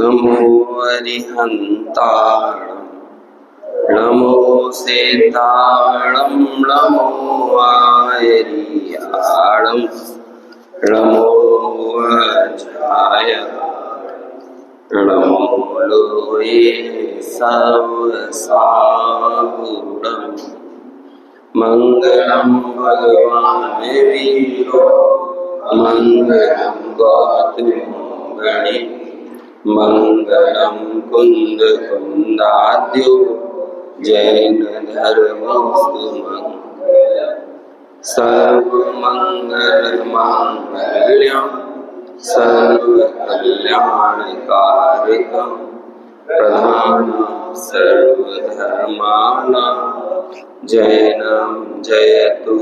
नमो अरिहन्ताणं नमो सेताणं नमो आयरियाणं नमो अजाय नमो लोये सवसागुणं मंगलम भगवान वीरो मंगलम गौतमगणे मंगलम कुंद कुंदाद्यो जैन धर्मोस्तु सर्वमंगल मांगल्यं सर्वकल्याणकारकं प्रधानं सर्वधर्माणां जैनं जयतु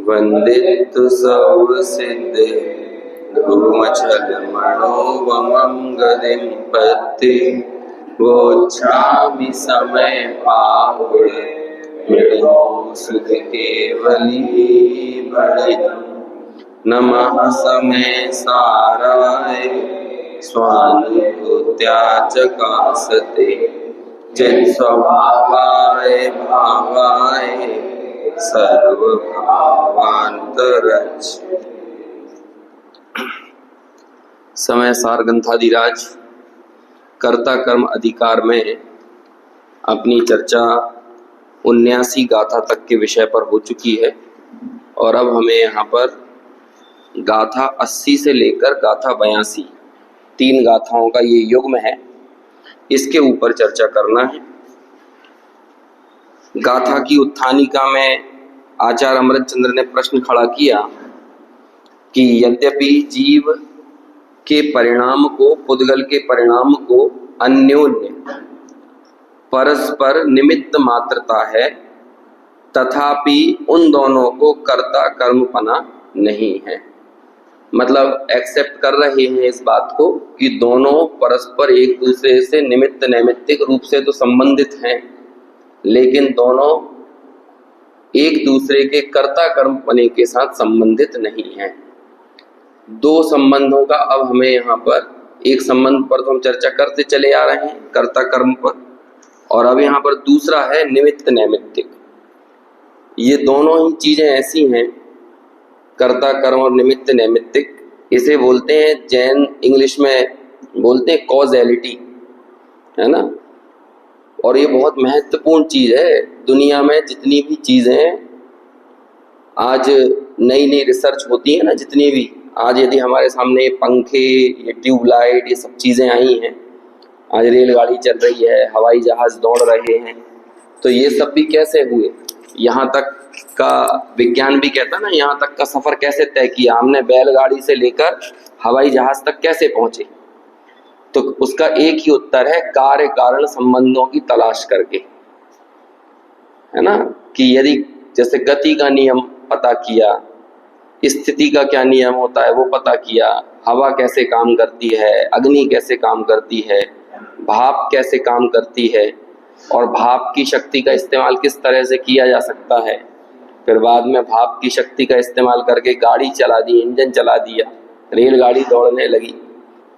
वंदितु सौसिद्धे धूमचलमणोवमं गदिं पत्ति वोच्छामि समय पाहुणे मृणो सुख केवली बलिदं नमः समय साराय स्वानुभूत्या चकासते चित्स्वभावाय भावाय सर्वभावांतरच्छ। समय सार ग्रंथाधिराज कर्ता कर्म अधिकार में अपनी चर्चा 79 गाथा तक के विषय पर हो चुकी है और अब हमें यहाँ पर गाथा 80 से लेकर गाथा 82 3 गाथाओं का ये युग्म है, इसके ऊपर चर्चा करना है। गाथा की उत्थानिका में आचार्य अमृतचंद्र ने प्रश्न खड़ा किया कि यद्यपि जीव के परिणाम को, पुद्गल के परिणाम को अन्योन्य परस्पर निमित्त मात्रता है, तथापि उन दोनों को कर्ता कर्मपना नहीं है। मतलब एक्सेप्ट कर रहे हैं इस बात को कि दोनों परस्पर एक दूसरे से निमित्त नैमित्तिक रूप से तो संबंधित हैं, लेकिन दोनों एक दूसरे के कर्ता कर्मपने के साथ संबंधित नहीं हैं। 2 संबंधों का अब हमें यहाँ पर, एक संबंध पर तो हम चर्चा करते चले आ रहे हैं कर्ता कर्म पर, और अब यहाँ पर दूसरा है निमित्त नैमित्तिक। ये दोनों ही चीजें ऐसी हैं, कर्ता कर्म और निमित्त नैमित्तिक, इसे बोलते हैं, जैन इंग्लिश में बोलते हैं कॉजेलिटी, है ना। और ये बहुत महत्वपूर्ण चीज है। दुनिया में जितनी भी चीजें आज नई नई रिसर्च होती है ना, जितनी भी आज यदि हमारे सामने ये पंखे, ये ट्यूबलाइट, ये सब चीजें आई हैं, आज रेलगाड़ी चल रही है, हवाई जहाज दौड़ रहे हैं, तो ये सब भी कैसे हुए? यहाँ तक का विज्ञान भी कहता ना, यहाँ तक का सफर कैसे तय किया हमने, बैलगाड़ी से लेकर हवाई जहाज तक कैसे पहुंचे? तो उसका एक ही उत्तर है, कार्य कारण संबंधों की तलाश करके, है ना। कि यदि जैसे गति का नियम पता किया, स्थिति का क्या नियम होता है वो पता किया, हवा कैसे काम करती है, अग्नि कैसे काम करती है, भाप कैसे काम करती है, और भाप की शक्ति का इस्तेमाल किस तरह से किया जा सकता है, फिर बाद में भाप की शक्ति का इस्तेमाल करके गाड़ी चला दी, इंजन चला दिया, रेलगाड़ी दौड़ने लगी।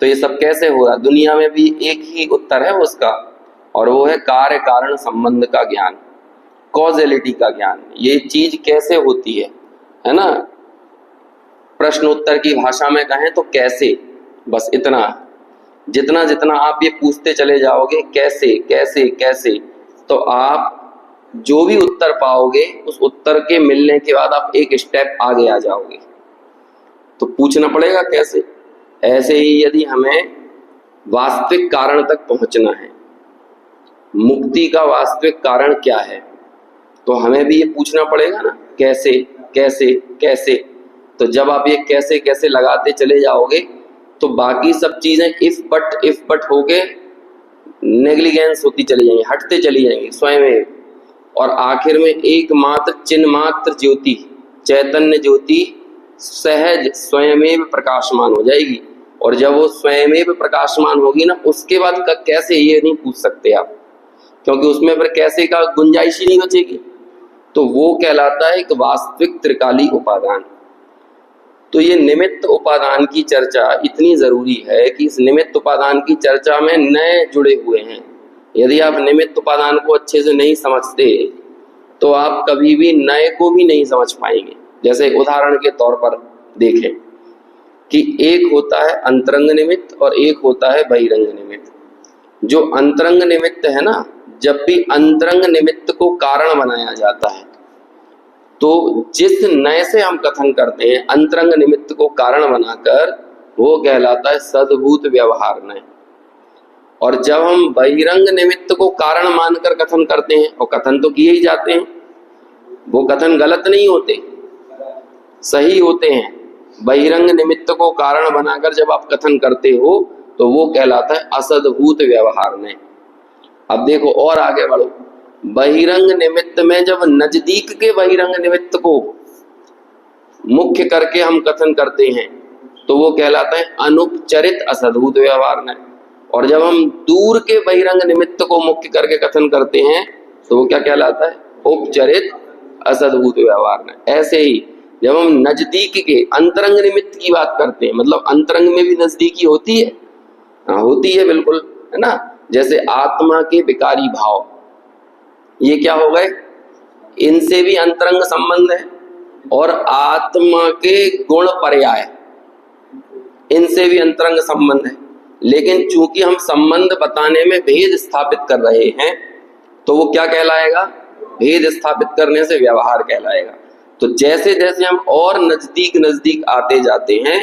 तो ये सब कैसे हो रहा? दुनिया में भी एक ही उत्तर है उसका, और वो है कार्य कारण संबंध का ज्ञान, कॉजेलिटी का ज्ञान। ये चीज कैसे होती है ना। प्रश्न उत्तर की भाषा में कहें तो कैसे, बस इतना। जितना जितना आप ये पूछते चले जाओगे कैसे कैसे कैसे, तो आप जो भी उत्तर पाओगे उस उत्तर के मिलने के बाद आप एक स्टेप आगे आ जाओगे। तो पूछना पड़ेगा कैसे। ऐसे ही यदि हमें वास्तविक कारण तक पहुंचना है, मुक्ति का वास्तविक कारण क्या है, तो हमें भी ये पूछना पड़ेगा ना, कैसे कैसे कैसे। तो जब आप ये कैसे कैसे लगाते चले जाओगे तो बाकी सब चीजें इफ बट होके नेग्लिजेंस होती चली जाएंगी, हटते चली जाएंगी स्वयं। और आखिर में एकमात्र चिन्ह मात्र ज्योति, चैतन्य ज्योति सहज स्वयमेव प्रकाशमान हो जाएगी। और जब वो स्वयमेव प्रकाशमान होगी ना, उसके बाद कैसे ये नहीं पूछ सकते आप, क्योंकि उसमें फिर कैसे का गुंजाइश ही नहीं बचेगी। तो वो कहलाता है एक वास्तविक त्रिकाली उपादान। तो ये निमित्त उपादान की चर्चा इतनी जरूरी है कि इस निमित्त उपादान की चर्चा में नए जुड़े हुए हैं। यदि आप निमित्त उपादान को अच्छे से नहीं समझते तो आप कभी भी नए को भी नहीं समझ पाएंगे। जैसे एक उदाहरण के तौर पर देखें कि एक होता है अंतरंग निमित्त और एक होता है बहिरंग निमित्त। जो अंतरंग निमित्त है ना, जब भी अंतरंग निमित्त को कारण बनाया जाता है तो जिस नए से हम कथन करते हैं अंतरंग निमित्त को कारण बनाकर, वो कहलाता है सद्भूत व्यवहार नय। और जब हम बहिरंग निमित्त को कारण मानकर कथन करते हैं, और कथन तो किए ही जाते हैं, वो कथन गलत नहीं होते, सही होते हैं। बहिरंग निमित्त को कारण बनाकर जब आप कथन करते हो तो वो कहलाता है असद्भूत व्यवहार नय। अब देखो और आगे बढ़ो, बहिरंग निमित्त में जब नजदीक के बहिरंग निमित्त को मुख्य करके हम कथन करते हैं तो वो कहलाता है अनुपचरित असद्भूत व्यवहार नय। और जब हम दूर के बहिरंग निमित्त को मुख्य करके कथन करते हैं तो वो क्या कहलाता है, उपचरित असद्भूत व्यवहार नय। ऐसे ही जब हम नजदीक के अंतरंग निमित्त की बात करते हैं, मतलब अंतरंग में भी नजदीकी होती है, हाँ होती है बिल्कुल, है ना। जैसे आत्मा के विकारी भाव, ये क्या हो गए, इनसे भी अंतरंग संबंध है। और आत्मा के गुण पर्याय, इनसे भी अंतरंग संबंध है। लेकिन चूंकि हम संबंध बताने में भेद स्थापित कर रहे हैं तो वो क्या कहलाएगा, भेद स्थापित करने से व्यवहार कहलाएगा। तो जैसे जैसे हम और नजदीक नजदीक आते जाते हैं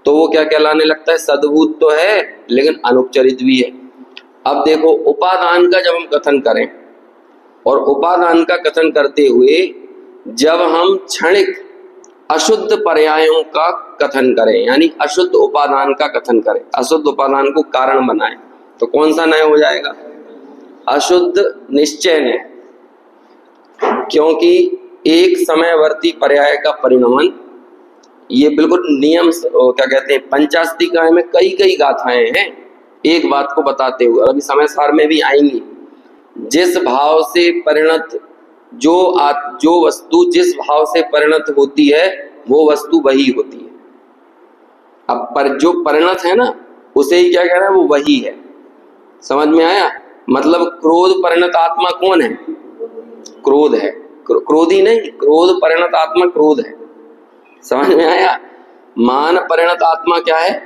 तो वो क्या कहलाने लगता है, सद्भूत तो है लेकिन अनुपचरित भी है। अब देखो उपादान का जब हम कथन करें, और उपादान का कथन करते हुए जब हम क्षणिक अशुद्ध पर्यायों का कथन करें, यानी अशुद्ध उपादान का कथन करें, अशुद्ध उपादान को कारण बनाएं, तो कौन सा नय हो जाएगा, अशुद्ध निश्चय नय। क्योंकि एक समयवर्ती पर्याय का परिणमन, ये बिल्कुल नियम क्या कहते हैं, पंचास्तिकाय में कई कई गाथाएं हैं एक बात को बताते हुए, और अभी समय सार में भी आएंगी। जिस भाव से परिणत जो वस्तु जिस भाव से परिणत होती है वो वस्तु वही होती है। अब पर जो परिणत है ना उसे ही क्या कह रहा है, वो वही है। समझ में आया, मतलब क्रोध परिणत आत्मा कौन है, क्रोध है, क्रोधी नहीं, क्रोध परिणत आत्मा क्रोध है। समझ में आया। मान परिणत आत्मा क्या है,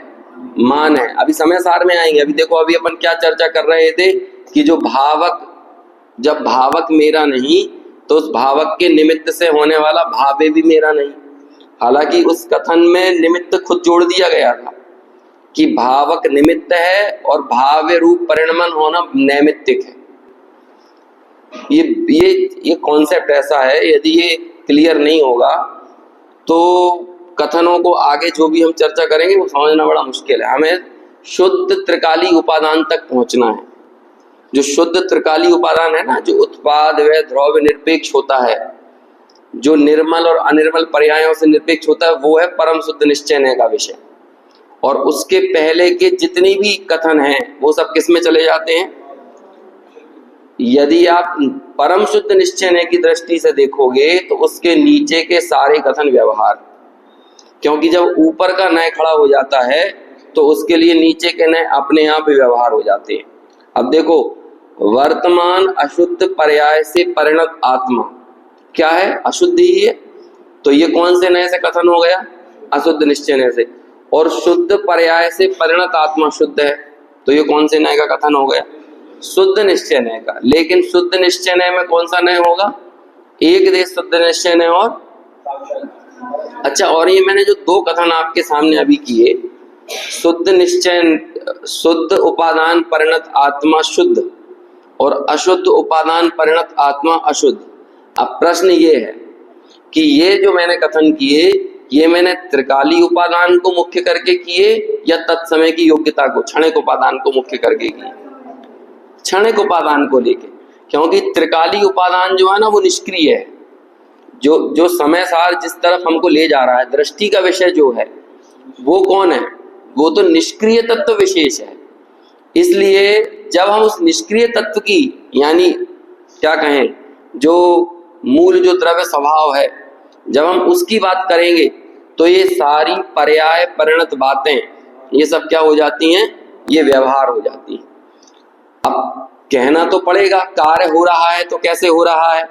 मान है। अभी समय सार में आएंगे। अभी देखो अभी अपन क्या चर्चा कर रहे थे कि जो भावक, जब भावक मेरा नहीं तो उस भावक के निमित्त से होने वाला भावे भी मेरा नहीं। हालांकि उस कथन में निमित्त खुद जोड़ दिया गया था कि भावक निमित्त है और भाव्य रूप परिणमन होना नैमित्तिक है। ये कॉन्सेप्ट ऐसा है, यदि ये क्लियर नहीं होगा तो कथनों को आगे जो भी हम चर्चा करेंगे वो समझना बड़ा मुश्किल है। हमें शुद्ध त्रिकाली उपादान तक पहुंचना है। जो शुद्ध त्रिकाली उपादान है ना, जो उत्पाद व द्रव्य निरपेक्ष होता है, जो निर्मल और अनिर्मल पर्यायों से निरपेक्ष होता है, वो है परम शुद्ध निश्चय नय का विषय। और उसके पहले के जितनी भी कथन हैं वो सब किस में चले जाते हैं। यदि आप परम शुद्ध निश्चय नय की दृष्टि से देखोगे तो उसके नीचे के सारे कथन व्यवहार, क्योंकि जब ऊपर का नय खड़ा हो जाता है तो उसके लिए नीचे के नय अपने आप ही व्यवहार हो जाते हैं। अब देखो, वर्तमान अशुद्ध पर्याय से परिणत आत्मा क्या है, अशुद्ध ही है। तो ये कौन से नय से कथन हो गया, अशुद्ध निश्चय नय से। और शुद्ध पर्याय से परिणत आत्मा शुद्ध है, तो ये कौन से नय का कथन हो गया, शुद्ध निश्चय नय का। लेकिन शुद्ध निश्चय नय में कौन सा नय होगा, एक देश शुद्ध निश्चय नय। और अच्छा, और ये मैंने जो दो कथन आपके सामने अभी किए, शुद्ध निश्चय, शुद्ध उपादान परिणत आत्मा शुद्ध और अशुद्ध उपादान परिणत आत्मा अशुद्ध। अब प्रश्न ये है कि ये जो मैंने कथन किए, ये मैंने त्रिकाली उपादान को मुख्य करके किए या तत्समय की योग्यता को, क्षणिक उपादान को मुख्य करके किए, क्षणिक उपादान को लेके। क्योंकि त्रिकाली उपादान जो है ना वो निष्क्रिय है। जो समय सार जिस तरफ हमको ले जा रहा है, दृष्टि का विषय जो है वो कौन है, वो तो निष्क्रिय तत्व विशेष है। इसलिए जब हम उस निष्क्रिय तत्व की, यानी क्या कहें, जो मूल जो द्रव्य स्वभाव है, जब हम उसकी बात करेंगे तो ये सारी पर्याय परिणत बातें, ये सब क्या हो जाती हैं? ये व्यवहार हो जाती हैं। अब कहना तो पड़ेगा, कार्य हो रहा है तो कैसे हो रहा है?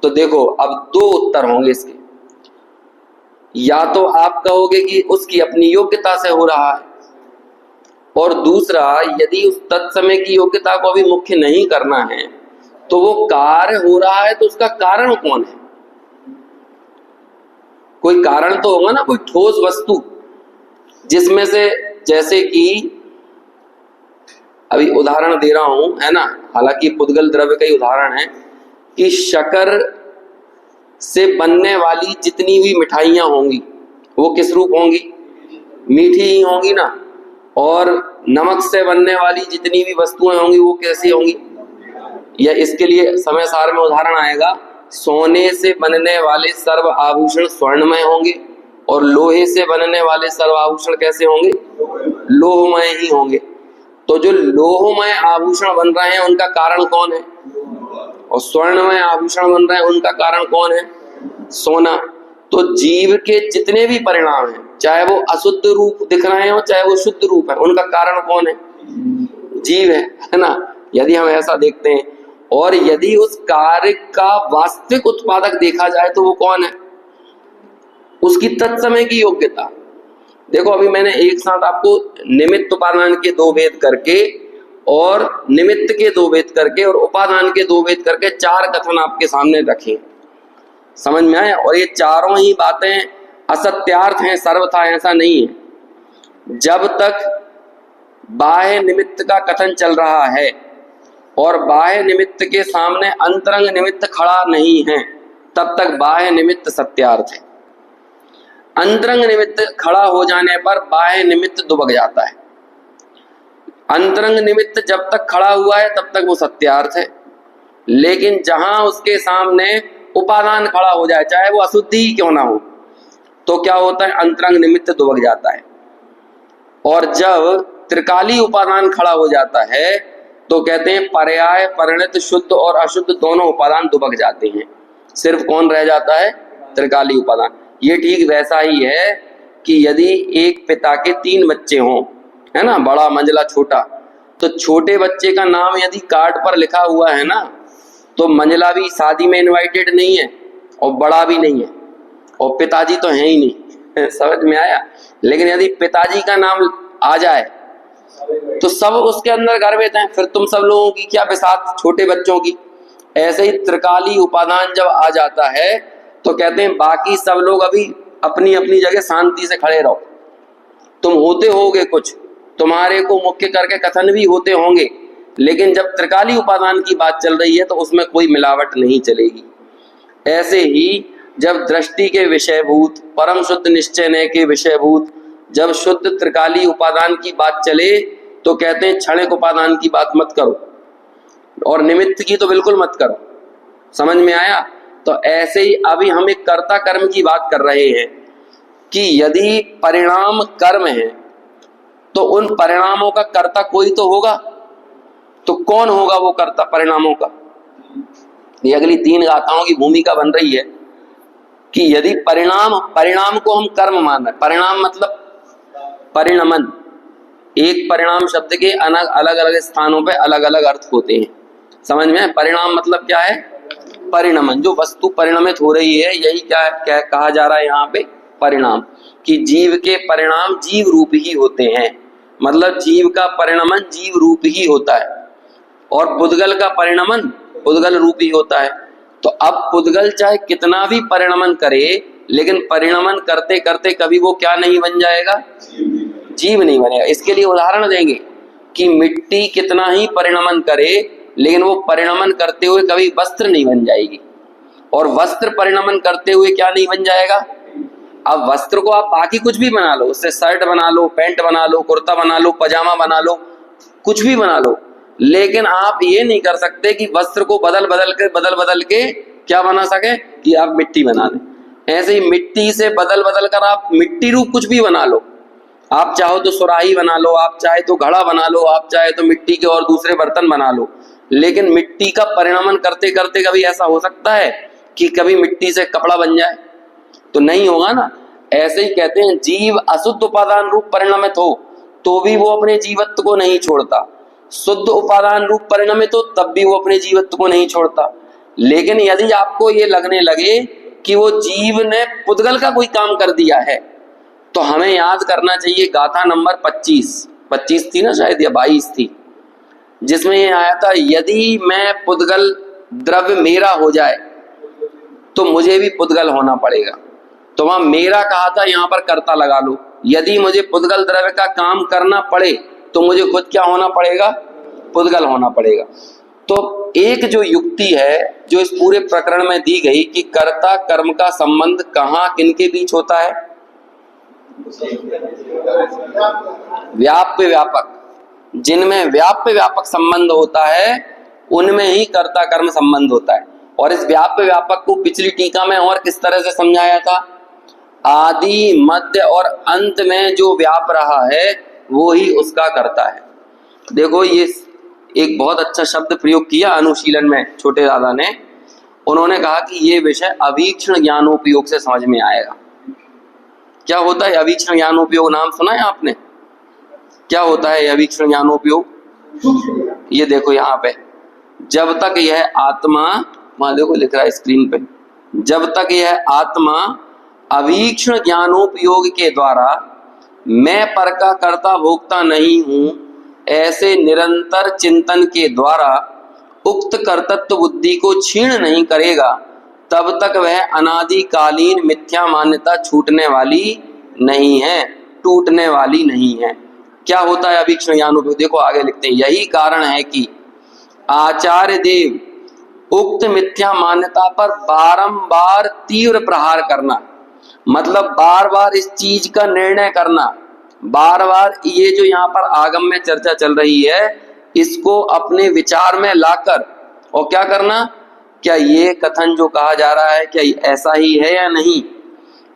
तो देखो, अब दो उत्तर होंगे इसके। या तो आप कहोगे कि उसकी अपनी योग्यता से हो रहा है, और दूसरा, यदि उस तत्समय की योग्यता को अभी मुख्य नहीं करना है तो वो कार्य हो रहा है तो उसका कारण कौन है? कोई कारण तो होगा ना, कोई ठोस वस्तु जिसमें से, जैसे कि अभी उदाहरण दे रहा हूं, है ना, हालांकि पुद्गल द्रव्य का ही उदाहरण है कि शक्कर से बनने वाली जितनी भी मिठाइयां होंगी वो किस रूप होंगी? मीठी ही होंगी ना। और नमक से बनने वाली जितनी भी वस्तुएं होंगी वो कैसी होंगी? या इसके लिए समय सार में उदाहरण आएगा, सोने से बनने वाले सर्व आभूषण स्वर्णमय होंगे और लोहे से बनने वाले सर्व आभूषण कैसे होंगे? लोहमय ही होंगे। तो जो लोहमय आभूषण बन रहे हैं उनका कारण कौन है? और स्वर्णमय आभूषण बन रहे हैं उनका कारण कौन है? सोना। तो जीव के जितने भी परिणाम हैं, चाहे वो अशुद्ध रूप दिख रहे हो चाहे वो शुद्ध रूप है, उनका कारण कौन है? जीव है ना। यदि हम ऐसा देखते हैं, और यदि उस कार्य का वास्तविक उत्पादक देखा जाए तो वो कौन है? उसकी तत्समय की योग्यता। देखो, अभी मैंने एक साथ आपको निमित्त उपादान के दो भेद करके और निमित्त के दो भेद करके और उपादान के दो भेद करके चार कथन आपके सामने रखे, समझ में आया? और ये चारों ही बातें असत्यार्थ हैं सर्वथा, ऐसा नहीं है। जब तक बाह्य निमित्त का कथन चल रहा है और बाह्य निमित्त के सामने अंतरंग निमित्त खड़ा नहीं है, तब तक बाह्य निमित्त सत्यार्थ है। अंतरंग निमित्त खड़ा हो जाने पर बाह्य निमित्त दुबक जाता है। अंतरंग निमित्त जब तक खड़ा हुआ है तब तक वो सत्यार्थ है, लेकिन जहां उसके सामने उपादान खड़ा हो जाए, चाहे वो अशुद्धि ही क्यों ना हो, तो क्या होता है? अंतरंग निमित्त दुबक जाता है। और जब त्रिकाली उपादान खड़ा हो जाता है तो कहते हैं पर्याय परिणत शुद्ध और अशुद्ध दोनों उपादान दुबक जाते हैं। सिर्फ कौन रह जाता है? त्रिकाली उपादान। ये ठीक वैसा ही है कि यदि एक पिता के 3 बच्चे हों, है ना, बड़ा मंझला छोटा, तो छोटे बच्चे का नाम यदि कार्ड पर लिखा हुआ है ना, तो मंझला भी शादी में इनवाइटेड नहीं है और बड़ा भी नहीं है और पिताजी तो है ही नहीं समझ में आया? लेकिन यदि पिताजी का नाम आ जाए तो सब उसके अंदर गर्वित हैं, फिर तुम सब लोगों की क्या बिसात छोटे बच्चों की। ऐसे ही त्रिकाली उपादान जब आ जाता है तो कहते हैं बाकी सब लोग अभी अपनी अपनी जगह शांति से खड़े रहो। तुम होते होगे कुछ, तुम्हारे को मुख्य करके कथन भी होते होंगे, लेकिन जब त्रिकाली उपादान की बात चल रही है तो उसमें कोई मिलावट नहीं चलेगी। ऐसे ही जब दृष्टि के विषयभूत, परम शुद्ध निश्चय के विषयभूत, जब शुद्ध त्रिकाली उपादान की बात चले तो कहते हैं क्षणिक उपादान की बात मत करो और निमित्त की तो बिल्कुल मत करो। समझ में आया? तो ऐसे ही अभी हम एक कर्ता कर्म की बात कर रहे हैं कि यदि परिणाम कर्म है तो उन परिणामों का कर्ता कोई तो होगा। तो कौन होगा वो कर्ता परिणामों का? ये अगली 3 गाथाओं की भूमिका बन रही है कि यदि परिणाम को हम कर्म मान रहे हैं, परिणाम मतलब परिणमन, एक परिणाम शब्द के अलग अलग स्थानों पे अलग अलग अर्थ होते हैं। समझ में? परिणाम मतलब क्या है? परिणमन, जो वस्तु परिणमित हो रही है, यही क्या कहा जा रहा है यहाँ पे? परिणाम। कि जीव के परिणाम जीव रूप ही होते हैं, मतलब जीव का परिणमन जीव रूप ही होता है और पुद्गल का परिणमन पुद्गल रूप ही होता है। तो अब पुद्गल चाहे कितना भी परिणमन करे, लेकिन परिणमन करते करते कभी वो क्या नहीं बन जाएगा? जीव नहीं बनेगा। इसके लिए उदाहरण देंगे कि मिट्टी कितना ही परिणमन करे, लेकिन वो परिणमन करते हुए कभी वस्त्र नहीं बन जाएगी, और वस्त्र परिणमन करते हुए क्या नहीं बन जाएगा? अब वस्त्र को आप बाकी कुछ भी बना लो, उससे शर्ट बना लो, पैंट बना लो, कुर्ता बना लो, पजामा बना लो, कुछ भी बना लो, लेकिन आप ये नहीं कर सकते कि वस्त्र को बदल बदल के क्या बना सके कि आप मिट्टी बना दें। ऐसे ही मिट्टी से बदल कर आप मिट्टी रूप कुछ भी बना लो। आप चाहो तो सुराही बना लो, आप चाहे तो घड़ा बना लो, आप चाहे तो मिट्टी के और दूसरे बर्तन बना लो, लेकिन मिट्टी का परिणमन करते करते कभी ऐसा हो सकता है कि कभी मिट्टी से कपड़ा बन जाए? तो नहीं होगा ना। ऐसे ही कहते हैं जीव अशुद्ध उपादान रूप परिणमित हो तो भी वो अपने जीवत्व को नहीं छोड़ता, शुद्ध उपादान रूप परिणमित हो तब भी वो अपने जीवत्व को नहीं छोड़ता। लेकिन यदि आपको ये लगने लगे कि वो जीव ने पुद्गल का कोई काम कर दिया है, तो हमें याद करना चाहिए गाथा नंबर 25 थी ना शायद, या 22 थी, जिसमें ये आया था यदि मैं पुद्गल द्रव्य मेरा हो जाए तो मुझे भी पुद्गल होना पड़ेगा। तो वहां मेरा कहा था, यहां पर कर्ता लगा लो। यदि मुझे पुद्गल द्रव्य का काम करना पड़े तो मुझे खुद क्या होना पड़ेगा? पुद्गल होना पड़ेगा। तो एक जो युक्ति है जो इस पूरे प्रकरण में दी गई कि कर्ता कर्म का संबंध कहाँ किनके बीच होता है? व्याप्य व्यापक। जिनमें व्याप्य व्यापक संबंध होता है उनमें ही कर्ता कर्म संबंध होता है। और इस व्याप्य व्यापक को पिछली टीका में और किस तरह से समझाया था? आदि मध्य और अंत में जो व्याप रहा है वो ही उसका करता है। देखो ये एक बहुत अच्छा शब्द प्रयोग किया अनुशीलन में छोटे दादा ने। उन्होंने कहा कि ये विषय अवीक्षण ज्ञानोपयोग से समझ में आएगा। क्या होता है अवीक्षण ज्ञानोपयोग? नाम सुना है आपने? क्या होता है अवीक्षण ज्ञानोपयोग? ये देखो यहाँ पे, जब तक यह आत्मा, वहां देखो लिख रहा है स्क्रीन पे, जब तक यह आत्मा अवीक्षण ज्ञानोपयोग के द्वारा मैं पर का कर्ता भोक्ता नहीं हूं, ऐसे निरंतर चिंतन के द्वारा उक्त कर्तृत्व बुद्धि को क्षीण नहीं करेगा, तब तक वह अनादिकालीन मिथ्या मान्यता छूटने वाली नहीं है, टूटने वाली नहीं है। क्या होता है अवीक्षण ज्ञानोपयोग? देखो आगे लिखते हैं, यही कारण है कि आचार्य देव उक्त मिथ्या मान्यता पर बारंबार तीव्र प्रहार करना, मतलब बार बार इस चीज का निर्णय करना, बार बार ये जो यहाँ पर आगम में चर्चा चल रही है इसको अपने विचार में लाकर और क्या करना, क्या ये कथन जो कहा जा रहा है क्या ऐसा ही है या नहीं,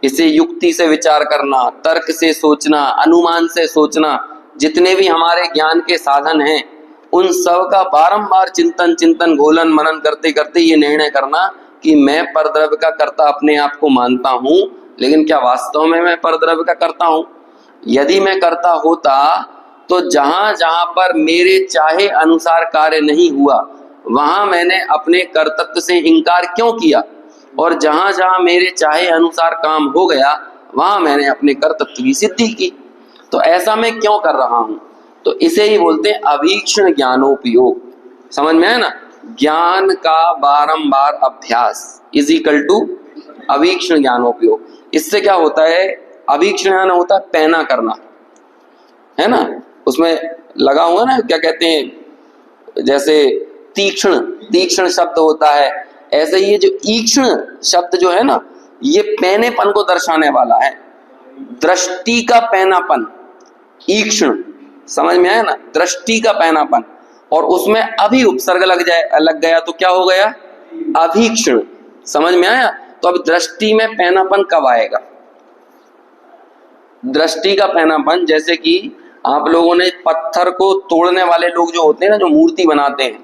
इसे युक्ति से विचार करना, तर्क से सोचना, अनुमान से सोचना, जितने भी हमारे ज्ञान के साधन हैं उन सब का बारंबार चिंतन घोलन मनन करते करते ये निर्णय करना कि मैं परद्रव्य का कर्ता अपने आप को मानता हूं, लेकिन क्या वास्तव में मैं परद्रव्य का कर्ता हूं? यदि मैं कर्ता होता तो जहां जहां पर मेरे चाहे अनुसार कार्य नहीं हुआ वहां मैंने अपने कर्तृत्व से इंकार क्यों किया, और जहां जहां मेरे चाहे अनुसार काम हो गया वहां मैंने अपने कर्तृत्व की सिद्धि की। तो ऐसा मैं क्यों कर रहा हूं? तो इसे ही बोलते हैं अवीक्षण ज्ञानोपयोग। समझ में है ना? ज्ञान का बारंबार अभ्यास इज इक्वल टू अवीक्षण ज्ञानोपयोग। इससे क्या होता है? अवीक्षण ज्ञान होता है पैना करना, है ना? उसमें लगा हुआ ना, क्या कहते हैं, जैसे तीक्ष्ण शब्द होता है, ऐसे ये जो ईक्षण शब्द जो है ना ये पैनेपन को दर्शाने वाला है। दृष्टि का पैनापन, ईक्षण, समझ में आया ना? दृष्टि का पैनापन, और उसमें अभी उपसर्ग लग गया तो क्या हो गया? अभीक्षण। समझ में आया? तो अब दृष्टि में पैनापन कब आएगा? दृष्टि का पैनापन, जैसे कि आप लोगों ने पत्थर को तोड़ने वाले लोग जो होते हैं ना, जो मूर्ति बनाते हैं,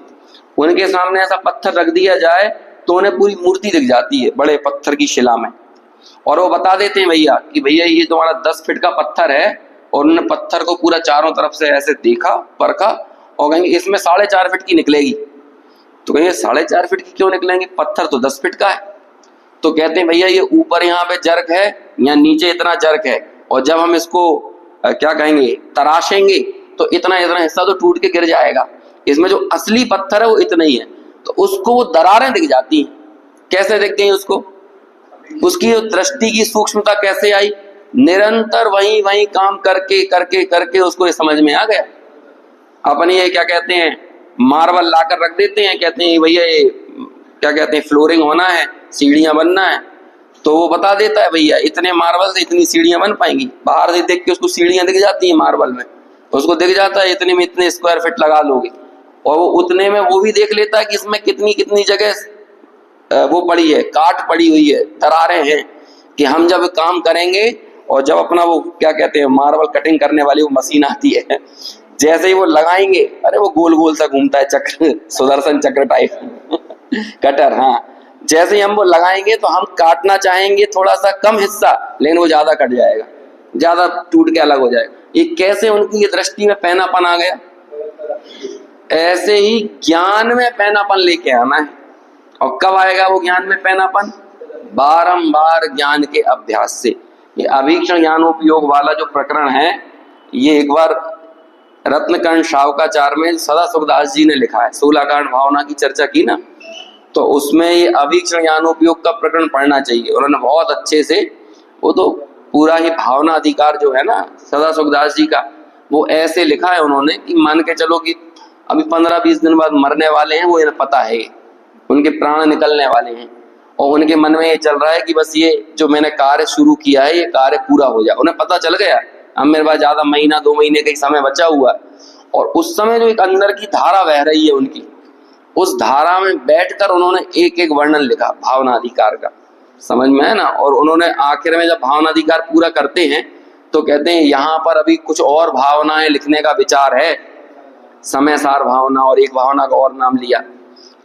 उनके सामने ऐसा पत्थर रख दिया जाए तो उन्हें पूरी मूर्ति दिख जाती है बड़े पत्थर की शिला में, और वो बता देते हैं भैया कि भैया ये तुम्हारा 10 फीट का पत्थर है, और उन्होंने पत्थर को पूरा चारों तरफ से ऐसे देखा, परखा, और कहेंगे इसमें 4.5 फीट की निकलेगी। तो कहेंगे 4.5 फीट की क्यों निकलेंगे, पत्थर तो 10 फीट का है। तो कहते हैं भैया ये ऊपर यहाँ पे जर्क है या नीचे इतना जर्क है, और जब हम इसको क्या कहेंगे तराशेंगे तो इतना इतना हिस्सा तो टूट के गिर जाएगा, इसमें जो असली पत्थर है वो इतना ही है। तो उसको वो दरारें दिख जाती हैं। कैसे दिखती हैं उसको? उसकी दृष्टि की सूक्ष्मता कैसे आई? निरंतर वही काम करके करके करके उसको ये समझ में आ गया। अपनी ये क्या कहते हैं मार्बल लाकर रख देते हैं, कहते हैं भैया ये क्या कहते हैं फ्लोरिंग होना है, सीढ़ियां बनना है, तो वो बता देता है भैया इतने मार्बल से इतनी सीढ़ियां बन पाएंगी। बाहर से देख के उसको सीढ़ियां दिख जाती हैं मार्बल में, उसको दिख जाता है इतने में इतने स्क्वायर फीट लगा लोगे, और वो उतने में वो भी देख लेता है कि इसमें कितनी कितनी जगह वो पड़ी है, काट पड़ी हुई है, दरारें हैं, कि हम जब काम करेंगे और जब अपना वो क्या कहते हैं मार्बल कटिंग करने वाली वो मशीन आती है, जैसे ही वो लगाएंगे अरे वो गोल गोल सा घूमता है चक्र, सुदर्शन चक्र टाइप कटर, हाँ, जैसे ही हम वो लगाएंगे तो हम काटना चाहेंगे थोड़ा सा कम हिस्सा, लेकिन वो ज्यादा कट जाएगा, ज्यादा टूट के अलग हो जाएगा। ये कैसे उनकी ये दृष्टि में पैनापन आ गया। ऐसे ही ज्ञान में पैनापन लेके आना है। और कब आएगा वो ज्ञान में पैनापन? बारंबार ज्ञान के अभ्यास से। ये अभीक्षण ज्ञानोपयोग वाला जो प्रकरण है, ये एक बार रत्नकर्ण शावकाचार्य में सदा सुखदास जी ने लिखा है। 16 कारण भावना की चर्चा की ना, तो उसमें ये अभीक्षण ज्ञानोपयोग का प्रकरण पढ़ना चाहिए। उन्होंने बहुत अच्छे से, वो तो पूरा ही भावना अधिकार जो है ना सदा सुखदास जी का, वो ऐसे लिखा है उन्होंने कि मान के चलो कि अभी 15-20 दिन बाद मरने वाले हैं, वो इन्हें पता है, उनके प्राण निकलने वाले हैं, और उनके मन में ये चल रहा है कि बस ये जो मैंने कार्य शुरू किया है ये कार्य पूरा हो जाए। उन्हें पता चल गया अब मेरे पास ज्यादा महीना 2 महीने का ही समय बचा हुआ है, और उस समय जो एक अंदर की धारा बह रही है उनकी, उस धारा में बैठकर उन्होंने एक एक वर्णन लिखा भावना अधिकार का, समझ में है ना। और उन्होंने आखिर में जब भावना अधिकार पूरा करते हैं तो कहते हैं यहाँ पर अभी कुछ और भावनाएं लिखने का विचार है, समय सार भावना, और एक भावना का और नाम लिया,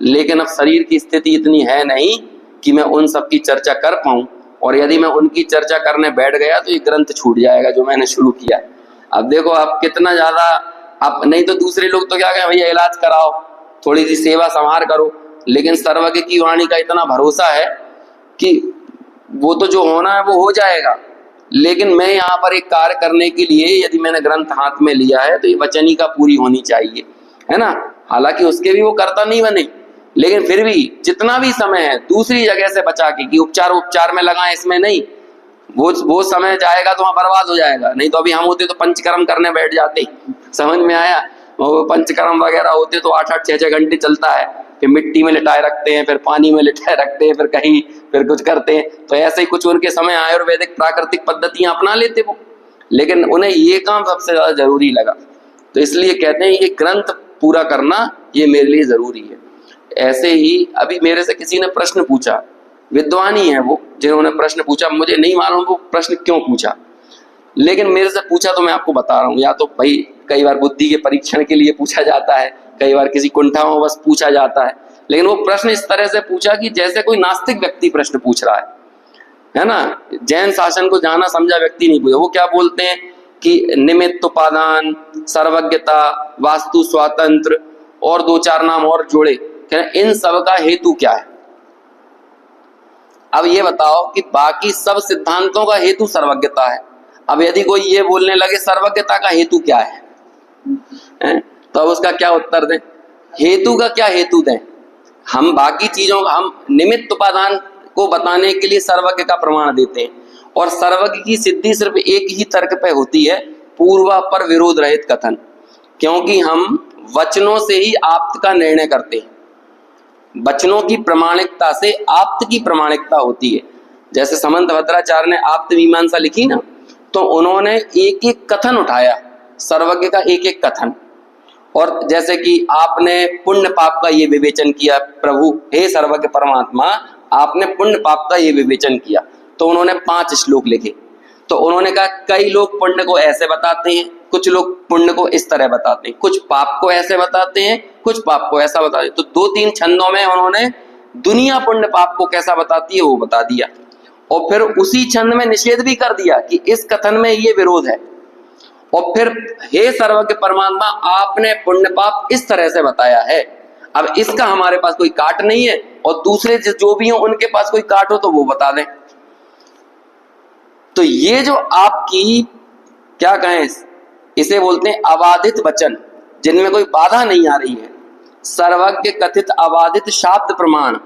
लेकिन अब शरीर की स्थिति इतनी है नहीं कि मैं उन सब की चर्चा कर पाऊं, और यदि मैं उनकी चर्चा करने बैठ गया तो ये ग्रंथ छूट जाएगा जो मैंने शुरू किया। अब देखो आप कितना ज्यादा, अब नहीं तो दूसरे लोग तो क्या कहें, भैया इलाज कराओ, थोड़ी सी सेवा संभार करो, लेकिन सर्वज्ञ की वाणी का इतना भरोसा है कि वो तो जो होना है वो हो जाएगा। लेकिन मैं यहाँ पर एक कार्य करने के लिए यदि मैंने ग्रंथ हाथ में लिया है तो ये वचनी का पूरी होनी चाहिए, है ना। हालांकि उसके भी वो कर्ता नहीं बने, लेकिन फिर भी जितना भी समय है दूसरी जगह से बचा के, कि उपचार में लगाएं, इसमें नहीं, वो समय जाएगा तो वहां बर्बाद हो जाएगा। नहीं तो अभी हम होते तो पंचकर्म करने बैठ जाते, समझ में आया। वो पंचकर्म वगैरह होते तो 8-8, 6-6 घंटे चलता है, फिर मिट्टी में लिटाए रखते हैं, फिर पानी में लिटाए रखते हैं, फिर कहीं फिर कुछ करते हैं। तो ऐसे ही कुछ उनके समय आयुर्वेदिक प्राकृतिक पद्धतियां अपना लेते वो, लेकिन उन्हें ये काम सबसे ज्यादा जरूरी लगा, तो इसलिए कहते हैं ये ग्रंथ पूरा करना ये मेरे लिए जरूरी है। ऐसे ही अभी मेरे से किसी ने प्रश्न पूछा, विद्वान ही है वो जिन्होंने प्रश्न पूछा, मुझे नहीं मालूम वो प्रश्न क्यों पूछा, लेकिन मेरे से पूछा तो मैं आपको बता रहा हूँ। या तो भाई कई बार बुद्धि के परीक्षण के लिए पूछा जाता है, कई बार किसी कुंठा में बस पूछा जाता है, लेकिन वो प्रश्न इस तरह से पूछा कि जैसे कोई नास्तिक व्यक्ति प्रश्न पूछ रहा है ना। जैन शासन को जाना समझा व्यक्ति नहीं पूछा। वो क्या बोलते हैं कि निमित्त उपादान, सर्वज्ञता, वास्तु स्वातंत्र, और 2-4 नाम और जोड़े, इन सब का हेतु क्या है। अब ये बताओ कि बाकी सब सिद्धांतों का हेतु सर्वज्ञता है। अब यदि कोई ये बोलने लगे सर्वज्ञता का हेतु क्या है, तो अब उसका क्या उत्तर दें, हेतु का क्या हेतु दें। हम बाकी चीजों का, हम निमित्त उपादान को बताने के लिए सर्वज्ञ का प्रमाण देते हैं, और सर्वज्ञ की सिद्धि सिर्फ एक ही तर्क पे होती है, पूर्वापर विरोध रहित कथन, क्योंकि हम वचनों से ही आप्त का निर्णय करते हैं। वचनों की प्रमाणिकता से आप्त की प्रमाणिकता होती है। जैसे समंत भद्राचार्य ने आप्त मीमांसा लिखी ना, तो उन्होंने एक एक कथन उठाया, सर्वज्ञ का एक एक कथन। और जैसे कि आपने पुण्य पाप का ये विवेचन किया, प्रभु हे सर्वज्ञ परमात्मा आपने पुण्य पाप का ये विवेचन किया, तो उन्होंने 5 श्लोक लिखे। तो उन्होंने कहा कई लोग पुण्य को ऐसे बताते हैं, कुछ लोग पुण्य को इस तरह बताते हैं, कुछ पाप को ऐसे बताते हैं, कुछ पाप को ऐसा बताते हैं। तो 2-3 छंदों में उन्होंने दुनिया पुण्य पाप को कैसा बताती है वो बता दिया, और फिर उसी छंद में निषेध भी कर दिया कि इस कथन में ये विरोध है। और फिर हे सर्वज्ञ परमात्मा आपने पुण्य पाप इस तरह से बताया है, अब इसका हमारे पास कोई काट नहीं है, और दूसरे जो भी हो उनके पास कोई काट हो तो वो बता दें। तो ये जो आपकी क्या कहें, इसे बोलते हैं अबाधित वचन, जिनमें कोई बाधा नहीं आ रही है, सर्वज्ञ कथित अबाधित शाब्द प्रमाण,